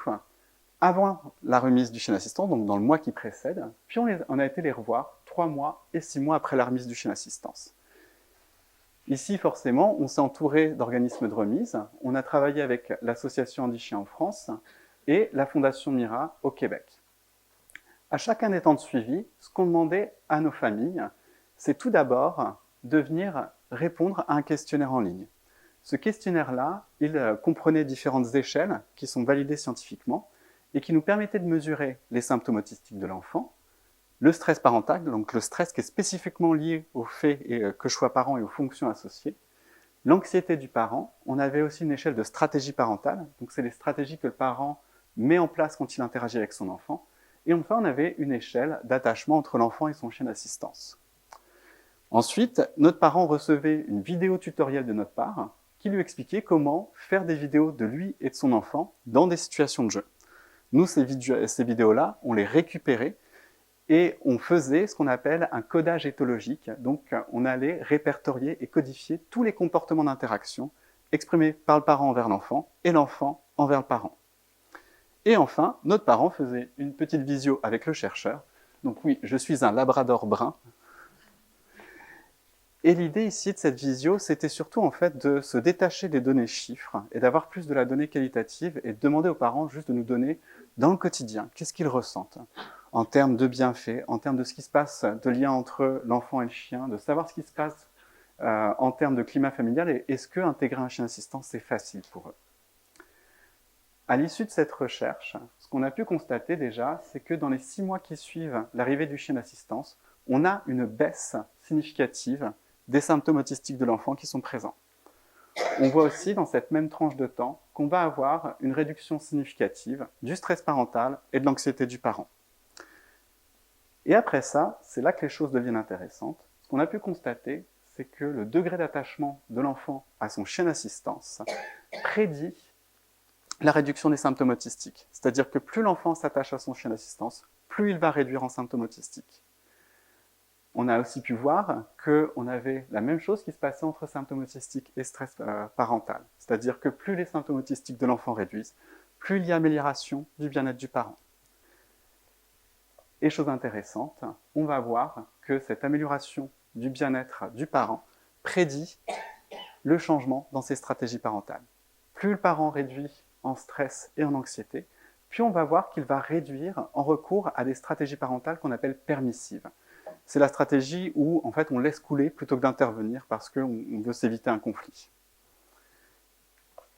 avant la remise du chien assistant, donc dans le mois qui précède, puis on a été les revoir 3 mois et 6 mois après la remise du chien assistance. Ici, forcément, on s'est entouré d'organismes de remise. On a travaillé avec l'association Andy Chien en France et la Fondation Mira au Québec. À chacun des temps de suivi, ce qu'on demandait à nos familles, c'est tout d'abord de venir répondre à un questionnaire en ligne. Ce questionnaire-là, il comprenait différentes échelles qui sont validées scientifiquement et qui nous permettaient de mesurer les symptômes autistiques de l'enfant, le stress parental, donc le stress qui est spécifiquement lié au fait que je sois parent et aux fonctions associées, l'anxiété du parent. On avait aussi une échelle de stratégie parentale, donc c'est les stratégies que le parent met en place quand il interagit avec son enfant. Et enfin, on avait une échelle d'attachement entre l'enfant et son chien d'assistance. Ensuite, notre parent recevait une vidéo tutoriel de notre part qui lui expliquait comment faire des vidéos de lui et de son enfant dans des situations de jeu. Nous, ces vidéos-là, on les récupérait et on faisait ce qu'on appelle un codage éthologique. Donc, on allait répertorier et codifier tous les comportements d'interaction exprimés par le parent envers l'enfant et l'enfant envers le parent. Et enfin, notre parent faisait une petite visio avec le chercheur. Donc oui, je suis un labrador brun. Et l'idée ici de cette visio, c'était surtout en fait de se détacher des données chiffres et d'avoir plus de la donnée qualitative et de demander aux parents juste de nous donner dans le quotidien, qu'est-ce qu'ils ressentent en termes de bienfaits, en termes de ce qui se passe, de lien entre l'enfant et le chien, de savoir ce qui se passe en termes de climat familial et est-ce que intégrer un chien assistant, c'est facile pour eux. À l'issue de cette recherche, ce qu'on a pu constater déjà, c'est que dans les 6 mois qui suivent l'arrivée du chien d'assistance, on a une baisse significative des symptômes autistiques de l'enfant qui sont présents. On voit aussi dans cette même tranche de temps qu'on va avoir une réduction significative du stress parental et de l'anxiété du parent. Et après ça, c'est là que les choses deviennent intéressantes. Ce qu'on a pu constater, c'est que le degré d'attachement de l'enfant à son chien d'assistance prédit la réduction des symptômes autistiques. C'est-à-dire que plus l'enfant s'attache à son chien d'assistance, plus il va réduire en symptômes autistiques. On a aussi pu voir qu'on avait la même chose qui se passait entre symptômes autistiques et stress parental. C'est-à-dire que plus les symptômes autistiques de l'enfant réduisent, plus il y a amélioration du bien-être du parent. Et chose intéressante, on va voir que cette amélioration du bien-être du parent prédit le changement dans ses stratégies parentales. Plus le parent réduit en stress et en anxiété, puis on va voir qu'il va réduire en recours à des stratégies parentales qu'on appelle permissives. C'est la stratégie où en fait on laisse couler plutôt que d'intervenir parce qu'on veut s'éviter un conflit.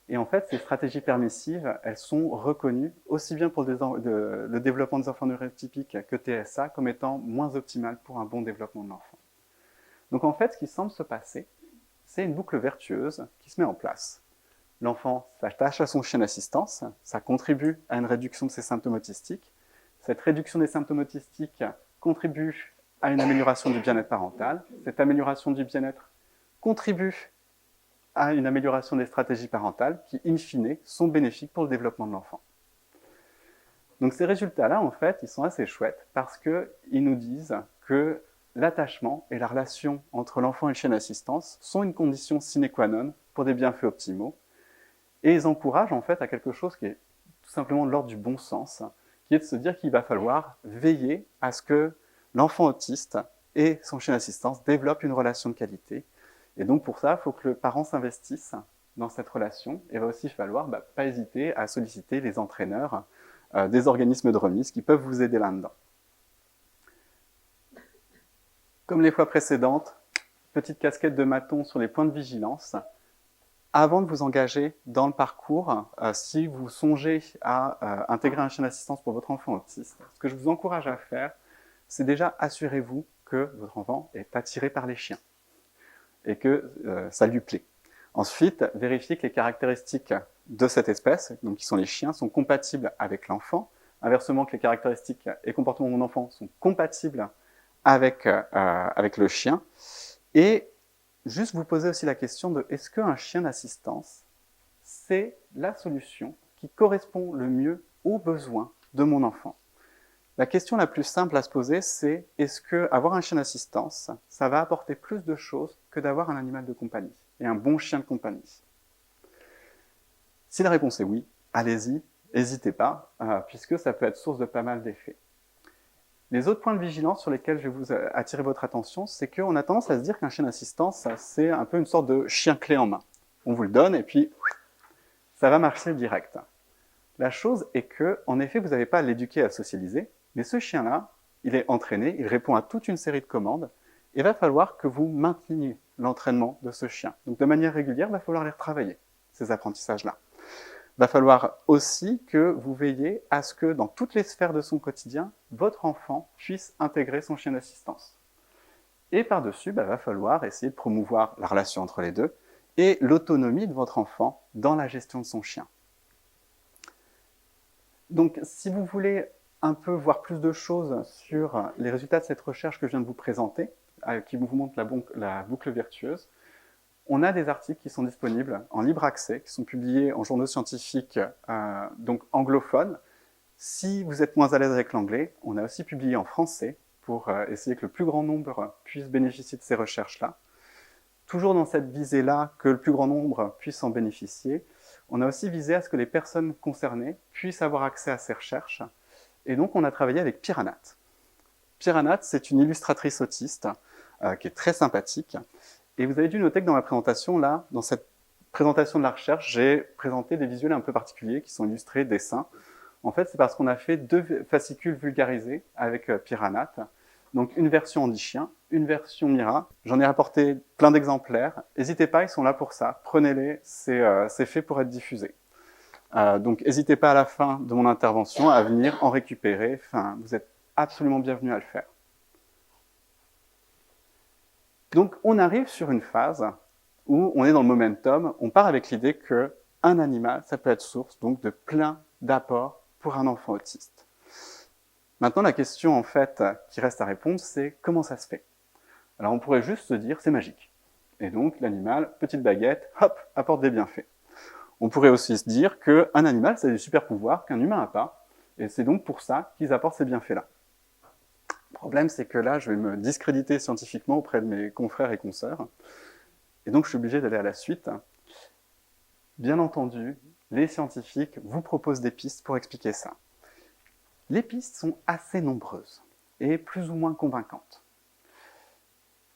Et en fait, ces stratégies permissives, elles sont reconnues aussi bien pour le développement des enfants neurotypiques que TSA comme étant moins optimales pour un bon développement de l'enfant. Donc en fait, ce qui semble se passer, c'est une boucle vertueuse qui se met en place. L'enfant s'attache à son chien d'assistance, ça contribue à une réduction de ses symptômes autistiques. Cette réduction des symptômes autistiques contribue à une amélioration du bien-être parental. Cette amélioration du bien-être contribue à une amélioration des stratégies parentales qui, in fine, sont bénéfiques pour le développement de l'enfant. Donc ces résultats-là, en fait, ils sont assez chouettes parce qu'ils nous disent que l'attachement et la relation entre l'enfant et le chien d'assistance sont une condition sine qua non pour des bienfaits optimaux. Et ils encouragent en fait à quelque chose qui est tout simplement de l'ordre du bon sens, qui est de se dire qu'il va falloir veiller à ce que l'enfant autiste et son chien d'assistance développent une relation de qualité. Et donc pour ça, il faut que le parent s'investisse dans cette relation. Et il va aussi falloir pas hésiter à solliciter les entraîneurs des organismes de remise qui peuvent vous aider là-dedans. Comme les fois précédentes, petite casquette de maton sur les points de vigilance. Avant de vous engager dans le parcours, si vous songez à intégrer un chien d'assistance pour votre enfant autiste, ce que je vous encourage à faire, c'est déjà assurez-vous que votre enfant est attiré par les chiens et que ça lui plaît. Ensuite, vérifier que les caractéristiques de cette espèce, donc qui sont les chiens, sont compatibles avec l'enfant. Inversement, que les caractéristiques et comportements de mon enfant sont compatibles avec le chien. Et juste vous poser aussi la question de est-ce qu'un chien d'assistance, c'est la solution qui correspond le mieux aux besoins de mon enfant? La question la plus simple à se poser, c'est est-ce qu'avoir un chien d'assistance, ça va apporter plus de choses que d'avoir un animal de compagnie, et un bon chien de compagnie? Si la réponse est oui, allez-y, n'hésitez pas, puisque ça peut être source de pas mal d'effets. Les autres points de vigilance sur lesquels je vais vous attirer votre attention, c'est qu'on a tendance à se dire qu'un chien d'assistance, c'est un peu une sorte de chien clé en main. On vous le donne et puis ça va marcher direct. La chose est que, en effet, vous n'avez pas à l'éduquer, à le socialiser, mais ce chien-là, il est entraîné, il répond à toute une série de commandes, et il va falloir que vous mainteniez l'entraînement de ce chien. Donc de manière régulière, il va falloir les retravailler, ces apprentissages-là. Il va falloir aussi que vous veillez à ce que, dans toutes les sphères de son quotidien, votre enfant puisse intégrer son chien d'assistance. Et par-dessus, il va falloir essayer de promouvoir la relation entre les deux et l'autonomie de votre enfant dans la gestion de son chien. Donc, si vous voulez un peu voir plus de choses sur les résultats de cette recherche que je viens de vous présenter, qui vous montre la boucle vertueuse, on a des articles qui sont disponibles en libre accès, qui sont publiés en journaux scientifiques donc anglophones. Si vous êtes moins à l'aise avec l'anglais, on a aussi publié en français pour essayer que le plus grand nombre puisse bénéficier de ces recherches-là. Toujours dans cette visée-là, que le plus grand nombre puisse en bénéficier, on a aussi visé à ce que les personnes concernées puissent avoir accès à ces recherches. Et donc, on a travaillé avec Piranat. Piranat, c'est une illustratrice autiste qui est très sympathique. Et vous avez dû noter que dans ma présentation, là, dans cette présentation de la recherche, j'ai présenté des visuels un peu particuliers qui sont illustrés, dessins. En fait, c'est parce qu'on a fait 2 fascicules vulgarisés avec Piranat. Donc, une version Andy Chien, une version Mira. J'en ai rapporté plein d'exemplaires. N'hésitez pas, ils sont là pour ça. Prenez-les, c'est fait pour être diffusé. Donc, n'hésitez pas à la fin de mon intervention à venir en récupérer. Enfin, vous êtes absolument bienvenus à le faire. Donc, on arrive sur une phase où on est dans le momentum. On part avec l'idée qu'un animal, ça peut être source donc de plein d'apports pour un enfant autiste. Maintenant, la question en fait qui reste à répondre, c'est comment ça se fait? Alors, on pourrait juste se dire, c'est magique. Et donc, l'animal, petite baguette, hop, apporte des bienfaits. On pourrait aussi se dire qu'un animal, ça a des super pouvoirs qu'un humain n'a pas, et c'est donc pour ça qu'ils apportent ces bienfaits-là. Le problème, c'est que là, je vais me discréditer scientifiquement auprès de mes confrères et consoeurs, et donc je suis obligé d'aller à la suite. Bien entendu, les scientifiques vous proposent des pistes pour expliquer ça. Les pistes sont assez nombreuses et plus ou moins convaincantes.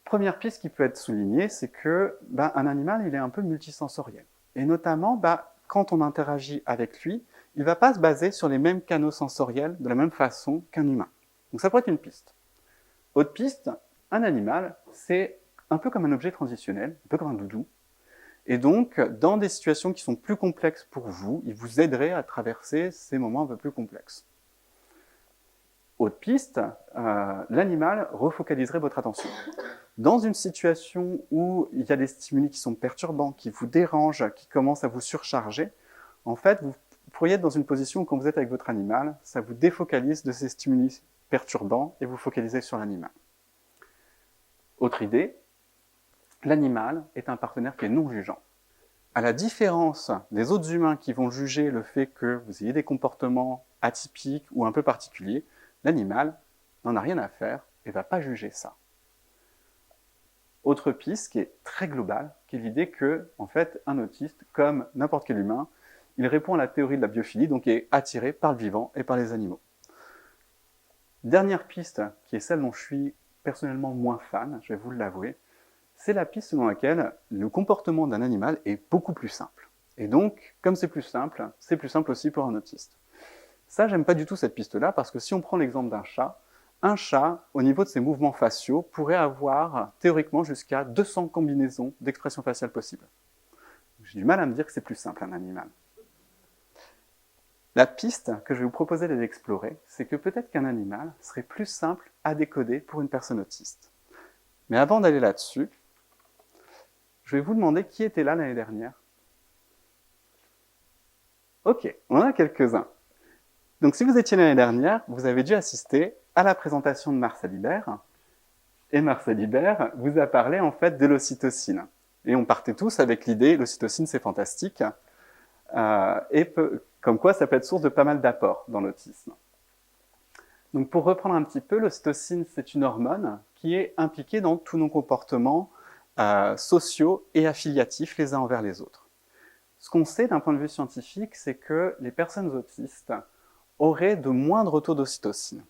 Première piste qui peut être soulignée, c'est que un animal, il est un peu multisensoriel. Et notamment, quand on interagit avec lui, il ne va pas se baser sur les mêmes canaux sensoriels de la même façon qu'un humain. Donc ça pourrait être une piste. Autre piste, un animal, c'est un peu comme un objet transitionnel, un peu comme un doudou. Et donc, dans des situations qui sont plus complexes pour vous, il vous aiderait à traverser ces moments un peu plus complexes. Autre piste, l'animal refocaliserait votre attention. Dans une situation où il y a des stimuli qui sont perturbants, qui vous dérangent, qui commencent à vous surcharger, en fait, vous pourriez être dans une position où quand vous êtes avec votre animal, ça vous défocalise de ces stimuli perturbants et vous focalisez sur l'animal. Autre idée, l'animal est un partenaire qui est non jugeant. À la différence des autres humains qui vont juger le fait que vous ayez des comportements atypiques ou un peu particuliers, l'animal n'en a rien à faire et ne va pas juger ça. Autre piste qui est très globale, qui est l'idée que, en fait, un autiste, comme n'importe quel humain, il répond à la théorie de la biophilie, donc est attiré par le vivant et par les animaux. Dernière piste, qui est celle dont je suis personnellement moins fan, je vais vous l'avouer, c'est la piste selon laquelle le comportement d'un animal est beaucoup plus simple. Et donc, comme c'est plus simple aussi pour un autiste. Ça, j'aime pas du tout cette piste-là, parce que si on prend l'exemple un chat, au niveau de ses mouvements faciaux, pourrait avoir théoriquement jusqu'à 200 combinaisons d'expressions faciales possibles. J'ai du mal à me dire que c'est plus simple un animal. La piste que je vais vous proposer d'explorer, c'est que peut-être qu'un animal serait plus simple à décoder pour une personne autiste. Mais avant d'aller là-dessus, je vais vous demander qui était là l'année dernière. Ok, on en a quelques-uns. Donc si vous étiez l'année dernière, vous avez dû assister à la présentation de Marcel Ibert. Et Marcel Ibert vous a parlé en fait de l'ocytocine. Et on partait tous avec l'idée, l'ocytocine c'est fantastique, comme quoi ça peut être source de pas mal d'apports dans l'autisme. Donc pour reprendre un petit peu, l'ocytocine c'est une hormone qui est impliquée dans tous nos comportements sociaux et affiliatifs les uns envers les autres. Ce qu'on sait d'un point de vue scientifique, c'est que les personnes autistes auraient de moindres taux d'ocytocine.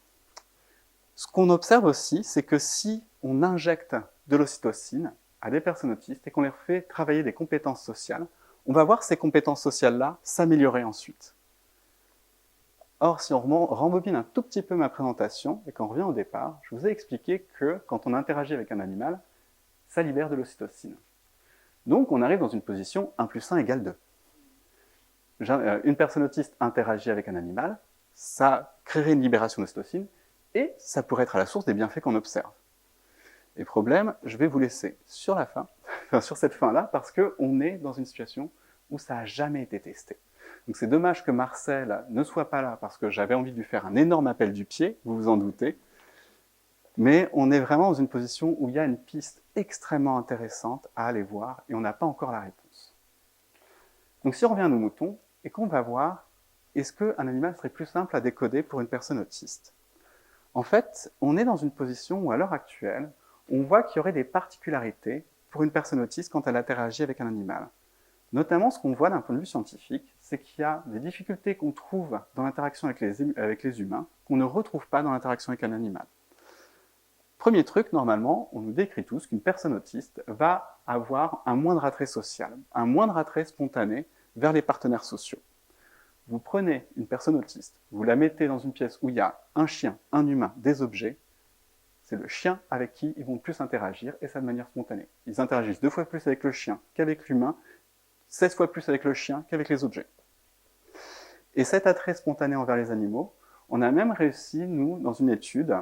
Ce qu'on observe aussi, c'est que si on injecte de l'ocytocine à des personnes autistes et qu'on leur fait travailler des compétences sociales, on va voir ces compétences sociales-là s'améliorer ensuite. Or, si on rembobine un tout petit peu ma présentation et qu'on revient au départ, je vous ai expliqué que quand on interagit avec un animal, ça libère de l'ocytocine. Donc, on arrive dans une position 1 + 1 = 2. Une personne autiste interagit avec un animal, ça créerait une libération d'ocytocine, et ça pourrait être à la source des bienfaits qu'on observe. Et problème, je vais vous laisser sur la fin, sur cette fin-là, parce qu'on est dans une situation où ça n'a jamais été testé. Donc c'est dommage que Marcel ne soit pas là, parce que j'avais envie de lui faire un énorme appel du pied, vous vous en doutez, mais on est vraiment dans une position où il y a une piste extrêmement intéressante à aller voir, et on n'a pas encore la réponse. Donc si on revient à nos moutons, et qu'on va voir, est-ce qu'un animal serait plus simple à décoder pour une personne autiste ? En fait, on est dans une position où, à l'heure actuelle, on voit qu'il y aurait des particularités pour une personne autiste quand elle interagit avec un animal. Notamment, ce qu'on voit d'un point de vue scientifique, c'est qu'il y a des difficultés qu'on trouve dans l'interaction avec les humains qu'on ne retrouve pas dans l'interaction avec un animal. Premier truc, normalement, on nous décrit tous qu'une personne autiste va avoir un moindre attrait social, un moindre attrait spontané vers les partenaires sociaux. Vous prenez une personne autiste, vous la mettez dans une pièce où il y a un chien, un humain, des objets, c'est le chien avec qui ils vont le plus interagir, et ça de manière spontanée. Ils interagissent 2 fois plus avec le chien qu'avec l'humain, 16 fois plus avec le chien qu'avec les objets. Et cet attrait spontané envers les animaux, on a même réussi, nous, dans une étude,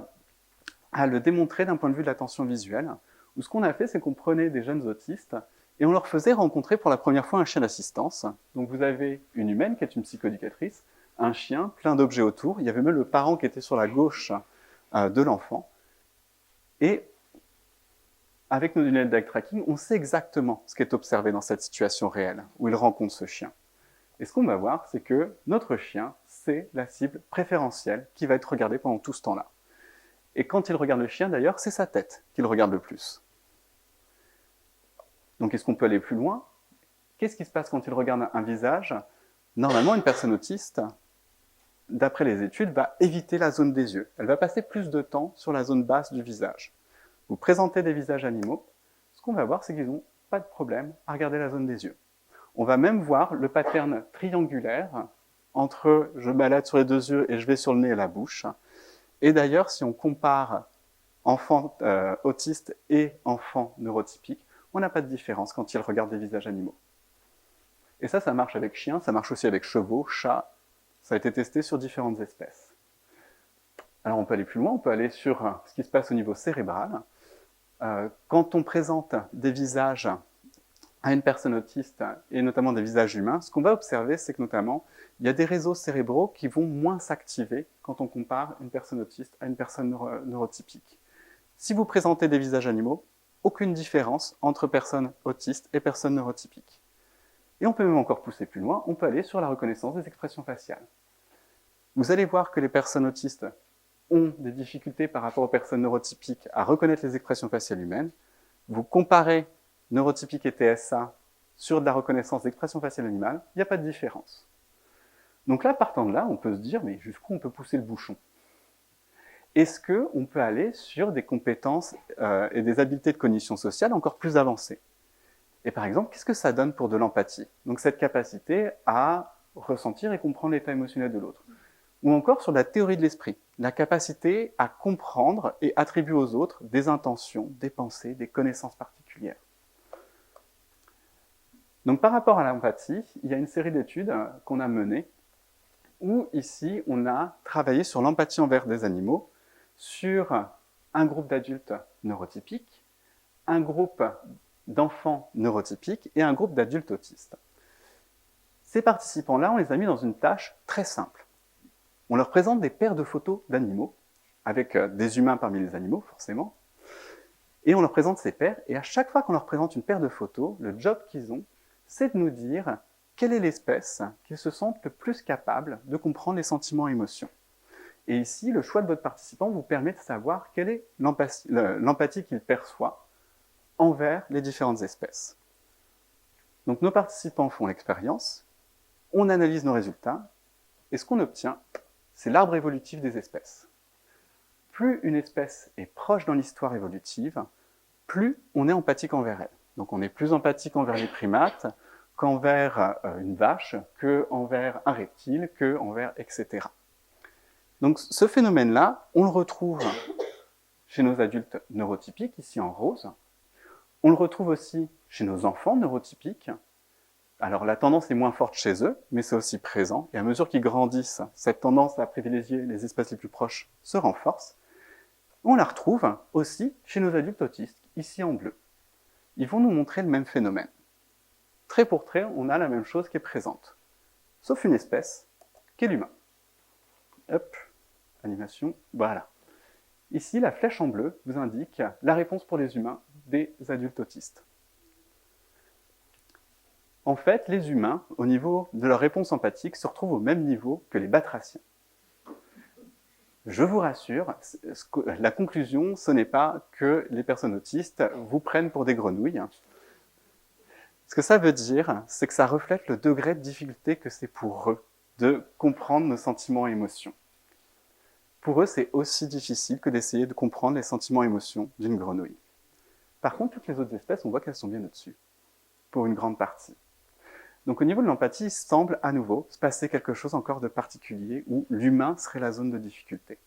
à le démontrer d'un point de vue de l'attention visuelle, où ce qu'on a fait, c'est qu'on prenait des jeunes autistes et on leur faisait rencontrer pour la première fois un chien d'assistance. Donc vous avez une humaine qui est une psychoéducatrice, un chien, plein d'objets autour, il y avait même le parent qui était sur la gauche de l'enfant. Et avec nos lunettes d'eye tracking, on sait exactement ce qui est observé dans cette situation réelle, où il rencontre ce chien. Et ce qu'on va voir, c'est que notre chien, c'est la cible préférentielle qui va être regardée pendant tout ce temps-là. Et quand il regarde le chien, d'ailleurs, c'est sa tête qu'il regarde le plus. Donc est-ce qu'on peut aller plus loin ? Qu'est-ce qui se passe quand il regarde un visage ? Normalement, une personne autiste, d'après les études, va éviter la zone des yeux. Elle va passer plus de temps sur la zone basse du visage. Vous présentez des visages animaux, ce qu'on va voir, c'est qu'ils n'ont pas de problème à regarder la zone des yeux. On va même voir le pattern triangulaire entre je balade sur les 2 yeux et je vais sur le nez et la bouche. Et d'ailleurs, si on compare enfants autistes et enfants neurotypiques, on n'a pas de différence quand ils regardent des visages animaux. Et ça marche avec chiens, ça marche aussi avec chevaux, chats. Ça a été testé sur différentes espèces. Alors on peut aller plus loin, on peut aller sur ce qui se passe au niveau cérébral. Quand on présente des visages à une personne autiste, et notamment des visages humains, ce qu'on va observer, c'est que notamment, il y a des réseaux cérébraux qui vont moins s'activer quand on compare une personne autiste à une personne neurotypique. Si vous présentez des visages animaux, aucune différence entre personnes autistes et personnes neurotypiques. Et on peut même encore pousser plus loin, on peut aller sur la reconnaissance des expressions faciales. Vous allez voir que les personnes autistes ont des difficultés par rapport aux personnes neurotypiques à reconnaître les expressions faciales humaines. Vous comparez neurotypique et TSA sur de la reconnaissance d'expressions faciales animales, il n'y a pas de différence. Donc là, partant de là, on peut se dire, mais jusqu'où on peut pousser le bouchon ? Est-ce qu'on peut aller sur des compétences et des habiletés de cognition sociale encore plus avancées ? Et par exemple, qu'est-ce que ça donne pour de l'empathie ? Donc cette capacité à ressentir et comprendre l'état émotionnel de l'autre. Ou encore sur la théorie de l'esprit, la capacité à comprendre et attribuer aux autres des intentions, des pensées, des connaissances particulières. Donc par rapport à l'empathie, il y a une série d'études qu'on a menées où ici on a travaillé sur l'empathie envers des animaux, sur un groupe d'adultes neurotypiques, un groupe d'enfants neurotypiques et un groupe d'adultes autistes. Ces participants-là, on les a mis dans une tâche très simple. On leur présente des paires de photos d'animaux, avec des humains parmi les animaux, forcément, et on leur présente ces paires, et à chaque fois qu'on leur présente une paire de photos, le job qu'ils ont, c'est de nous dire quelle est l'espèce qu'ils se sentent le plus capables de comprendre les sentiments et émotions. Et ici, le choix de votre participant vous permet de savoir quelle est l'empathie qu'il perçoit envers les différentes espèces. Donc nos participants font l'expérience, on analyse nos résultats, et ce qu'on obtient, c'est l'arbre évolutif des espèces. Plus une espèce est proche dans l'histoire évolutive, plus on est empathique envers elle. Donc on est plus empathique envers les primates qu'envers une vache, qu'envers un reptile, qu'envers etc. Donc ce phénomène-là, on le retrouve chez nos adultes neurotypiques, ici en rose. On le retrouve aussi chez nos enfants neurotypiques. Alors la tendance est moins forte chez eux, mais c'est aussi présent. Et à mesure qu'ils grandissent, cette tendance à privilégier les espèces les plus proches se renforce. On la retrouve aussi chez nos adultes autistes, ici en bleu. Ils vont nous montrer le même phénomène. Trait pour trait, on a la même chose qui est présente. Sauf une espèce, qui est l'humain. Hop, animation, voilà. Ici, la flèche en bleu vous indique la réponse pour les humains des adultes autistes. En fait, les humains, au niveau de leur réponse empathique, se retrouvent au même niveau que les batraciens. Je vous rassure, la conclusion, ce n'est pas que les personnes autistes vous prennent pour des grenouilles. Ce que ça veut dire, c'est que ça reflète le degré de difficulté que c'est pour eux de comprendre nos sentiments et émotions. Pour eux, c'est aussi difficile que d'essayer de comprendre les sentiments et émotions d'une grenouille. Par contre, toutes les autres espèces, on voit qu'elles sont bien au-dessus, pour une grande partie. Donc au niveau de l'empathie, il semble à nouveau se passer quelque chose encore de particulier où l'humain serait la zone de difficulté.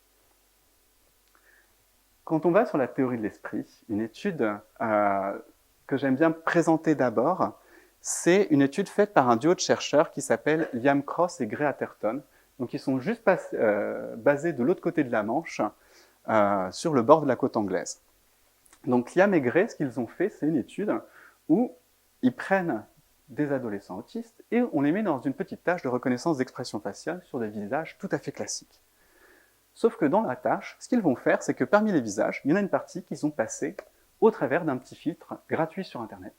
Quand on va sur la théorie de l'esprit, une étude que j'aime bien présenter d'abord, c'est une étude faite par un duo de chercheurs qui s'appelle Liam Cross et Gray Atherton. Donc ils sont juste basés de l'autre côté de la Manche, sur le bord de la côte anglaise. Donc Liam et Gray, ce qu'ils ont fait, c'est une étude où ils prennent des adolescents autistes et on les met dans une petite tâche de reconnaissance d'expression faciale sur des visages tout à fait classiques. Sauf que dans la tâche, ce qu'ils vont faire, c'est que parmi les visages, il y en a une partie qu'ils ont passée au travers d'un petit filtre gratuit sur Internet,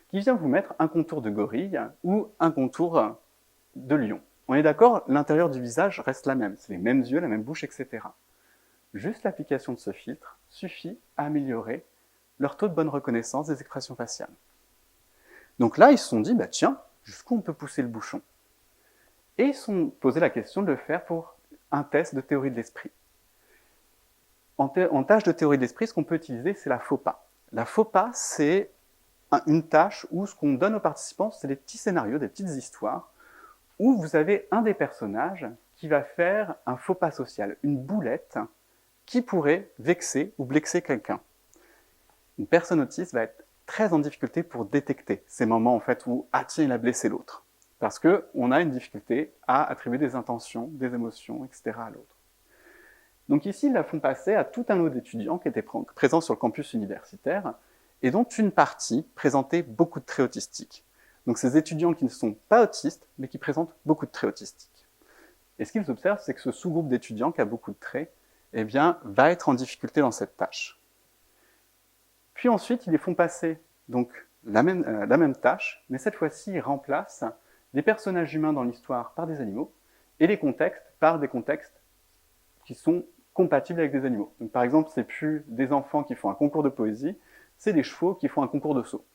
qui vient vous mettre un contour de gorille ou un contour de lion. On est d'accord, l'intérieur du visage reste la même, c'est les mêmes yeux, la même bouche, etc. Juste l'application de ce filtre suffit à améliorer leur taux de bonne reconnaissance des expressions faciales. Donc là, ils se sont dit, bah tiens, jusqu'où on peut pousser le bouchon? Et ils se sont posé la question de le faire pour un test de théorie de l'esprit. En tâche de théorie de l'esprit, ce qu'on peut utiliser, c'est la FOPA. La FOPA, c'est une tâche où ce qu'on donne aux participants, c'est des petits scénarios, des petites histoires, où vous avez un des personnages qui va faire un faux pas social, une boulette qui pourrait vexer ou blexer quelqu'un. Une personne autiste va être très en difficulté pour détecter ces moments en fait où « ah tiens, il a blessé l'autre ». Parce qu'on a une difficulté à attribuer des intentions, des émotions, etc. à l'autre. Donc ici, ils la font passer à tout un lot d'étudiants qui étaient présents sur le campus universitaire et dont une partie présentait beaucoup de traits autistiques. Donc ces étudiants qui ne sont pas autistes, mais qui présentent beaucoup de traits autistiques. Et ce qu'ils observent, c'est que ce sous-groupe d'étudiants qui a beaucoup de traits, eh bien, va être en difficulté dans cette tâche. Puis ensuite, ils les font passer donc la même tâche, mais cette fois-ci, ils remplacent des personnages humains dans l'histoire par des animaux, et les contextes par des contextes qui sont compatibles avec des animaux. Donc, par exemple, c'est plus des enfants qui font un concours de poésie, c'est des chevaux qui font un concours de saut.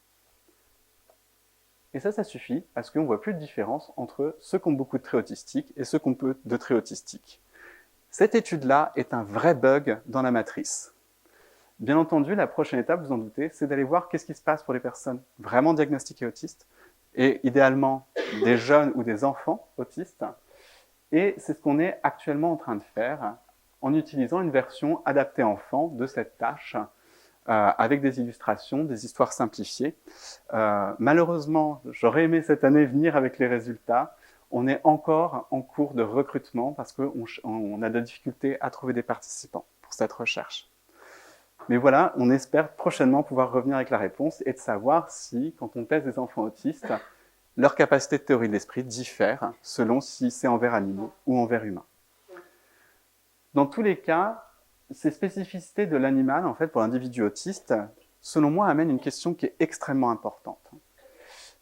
Et ça suffit à ce qu'on ne voit plus de différence entre ceux qui ont beaucoup de traits autistiques et ceux qui ont peu de traits autistiques. Cette étude-là est un vrai bug dans la matrice. Bien entendu, la prochaine étape, vous en doutez, c'est d'aller voir qu'est-ce qui se passe pour les personnes vraiment diagnostiquées autistes, et idéalement des jeunes ou des enfants autistes. Et c'est ce qu'on est actuellement en train de faire en utilisant une version adaptée enfant de cette tâche, avec des illustrations, des histoires simplifiées. Malheureusement, j'aurais aimé cette année venir avec les résultats. On est encore en cours de recrutement parce qu'on a de la difficulté à trouver des participants pour cette recherche. Mais voilà, on espère prochainement pouvoir revenir avec la réponse et de savoir si, quand on teste des enfants autistes, leur capacité de théorie de l'esprit diffère selon si c'est envers animaux ou envers humains. Dans tous les cas, ces spécificités de l'animal, en fait, pour l'individu autiste, selon moi, amènent une question qui est extrêmement importante.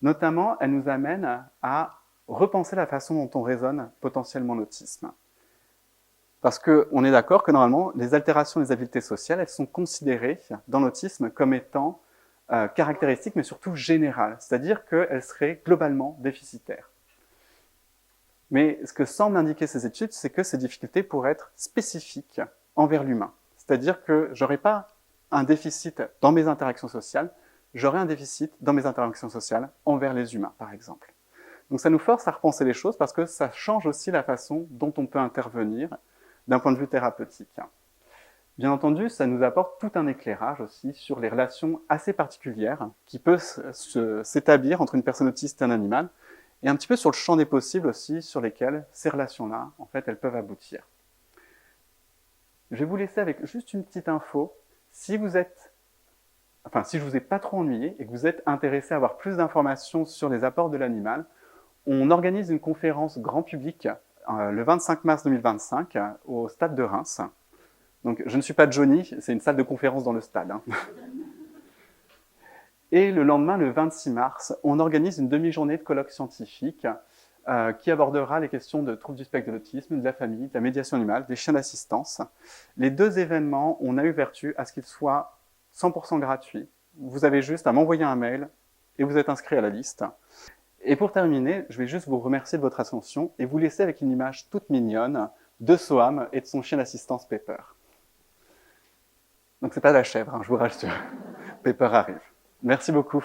Notamment, elle nous amène à repenser la façon dont on raisonne potentiellement l'autisme. Parce qu'on est d'accord que normalement, les altérations des habiletés sociales, elles sont considérées dans l'autisme comme étant caractéristiques, mais surtout générales, c'est-à-dire qu'elles seraient globalement déficitaires. Mais ce que semblent indiquer ces études, c'est que ces difficultés pourraient être spécifiques envers l'humain. C'est-à-dire que je n'aurais pas un déficit dans mes interactions sociales, j'aurais un déficit dans mes interactions sociales envers les humains, par exemple. Donc ça nous force à repenser les choses parce que ça change aussi la façon dont on peut intervenir d'un point de vue thérapeutique. Bien entendu, ça nous apporte tout un éclairage aussi sur les relations assez particulières qui peuvent s'établir entre une personne autiste et un animal, et un petit peu sur le champ des possibles aussi sur lesquels ces relations-là, en fait, elles peuvent aboutir. Je vais vous laisser avec juste une petite info. Si je vous ai pas trop ennuyé et que vous êtes intéressé à avoir plus d'informations sur les apports de l'animal, on organise une conférence grand public le 25 mars 2025 au stade de Reims. Donc, je ne suis pas Johnny, c'est une salle de conférence dans le stade. Et le lendemain, le 26 mars, on organise une demi-journée de colloque scientifique qui abordera les questions de troubles du spectre de l'autisme, de la famille, de la médiation animale, des chiens d'assistance. Les deux événements, on a eu vertu à ce qu'ils soient 100% gratuits. Vous avez juste à m'envoyer un mail et vous êtes inscrit à la liste. Et pour terminer, je vais juste vous remercier de votre attention et vous laisser avec une image toute mignonne de Soham et de son chien d'assistance Pepper. Donc c'est pas la chèvre, hein, je vous rassure. Pepper arrive. Merci beaucoup.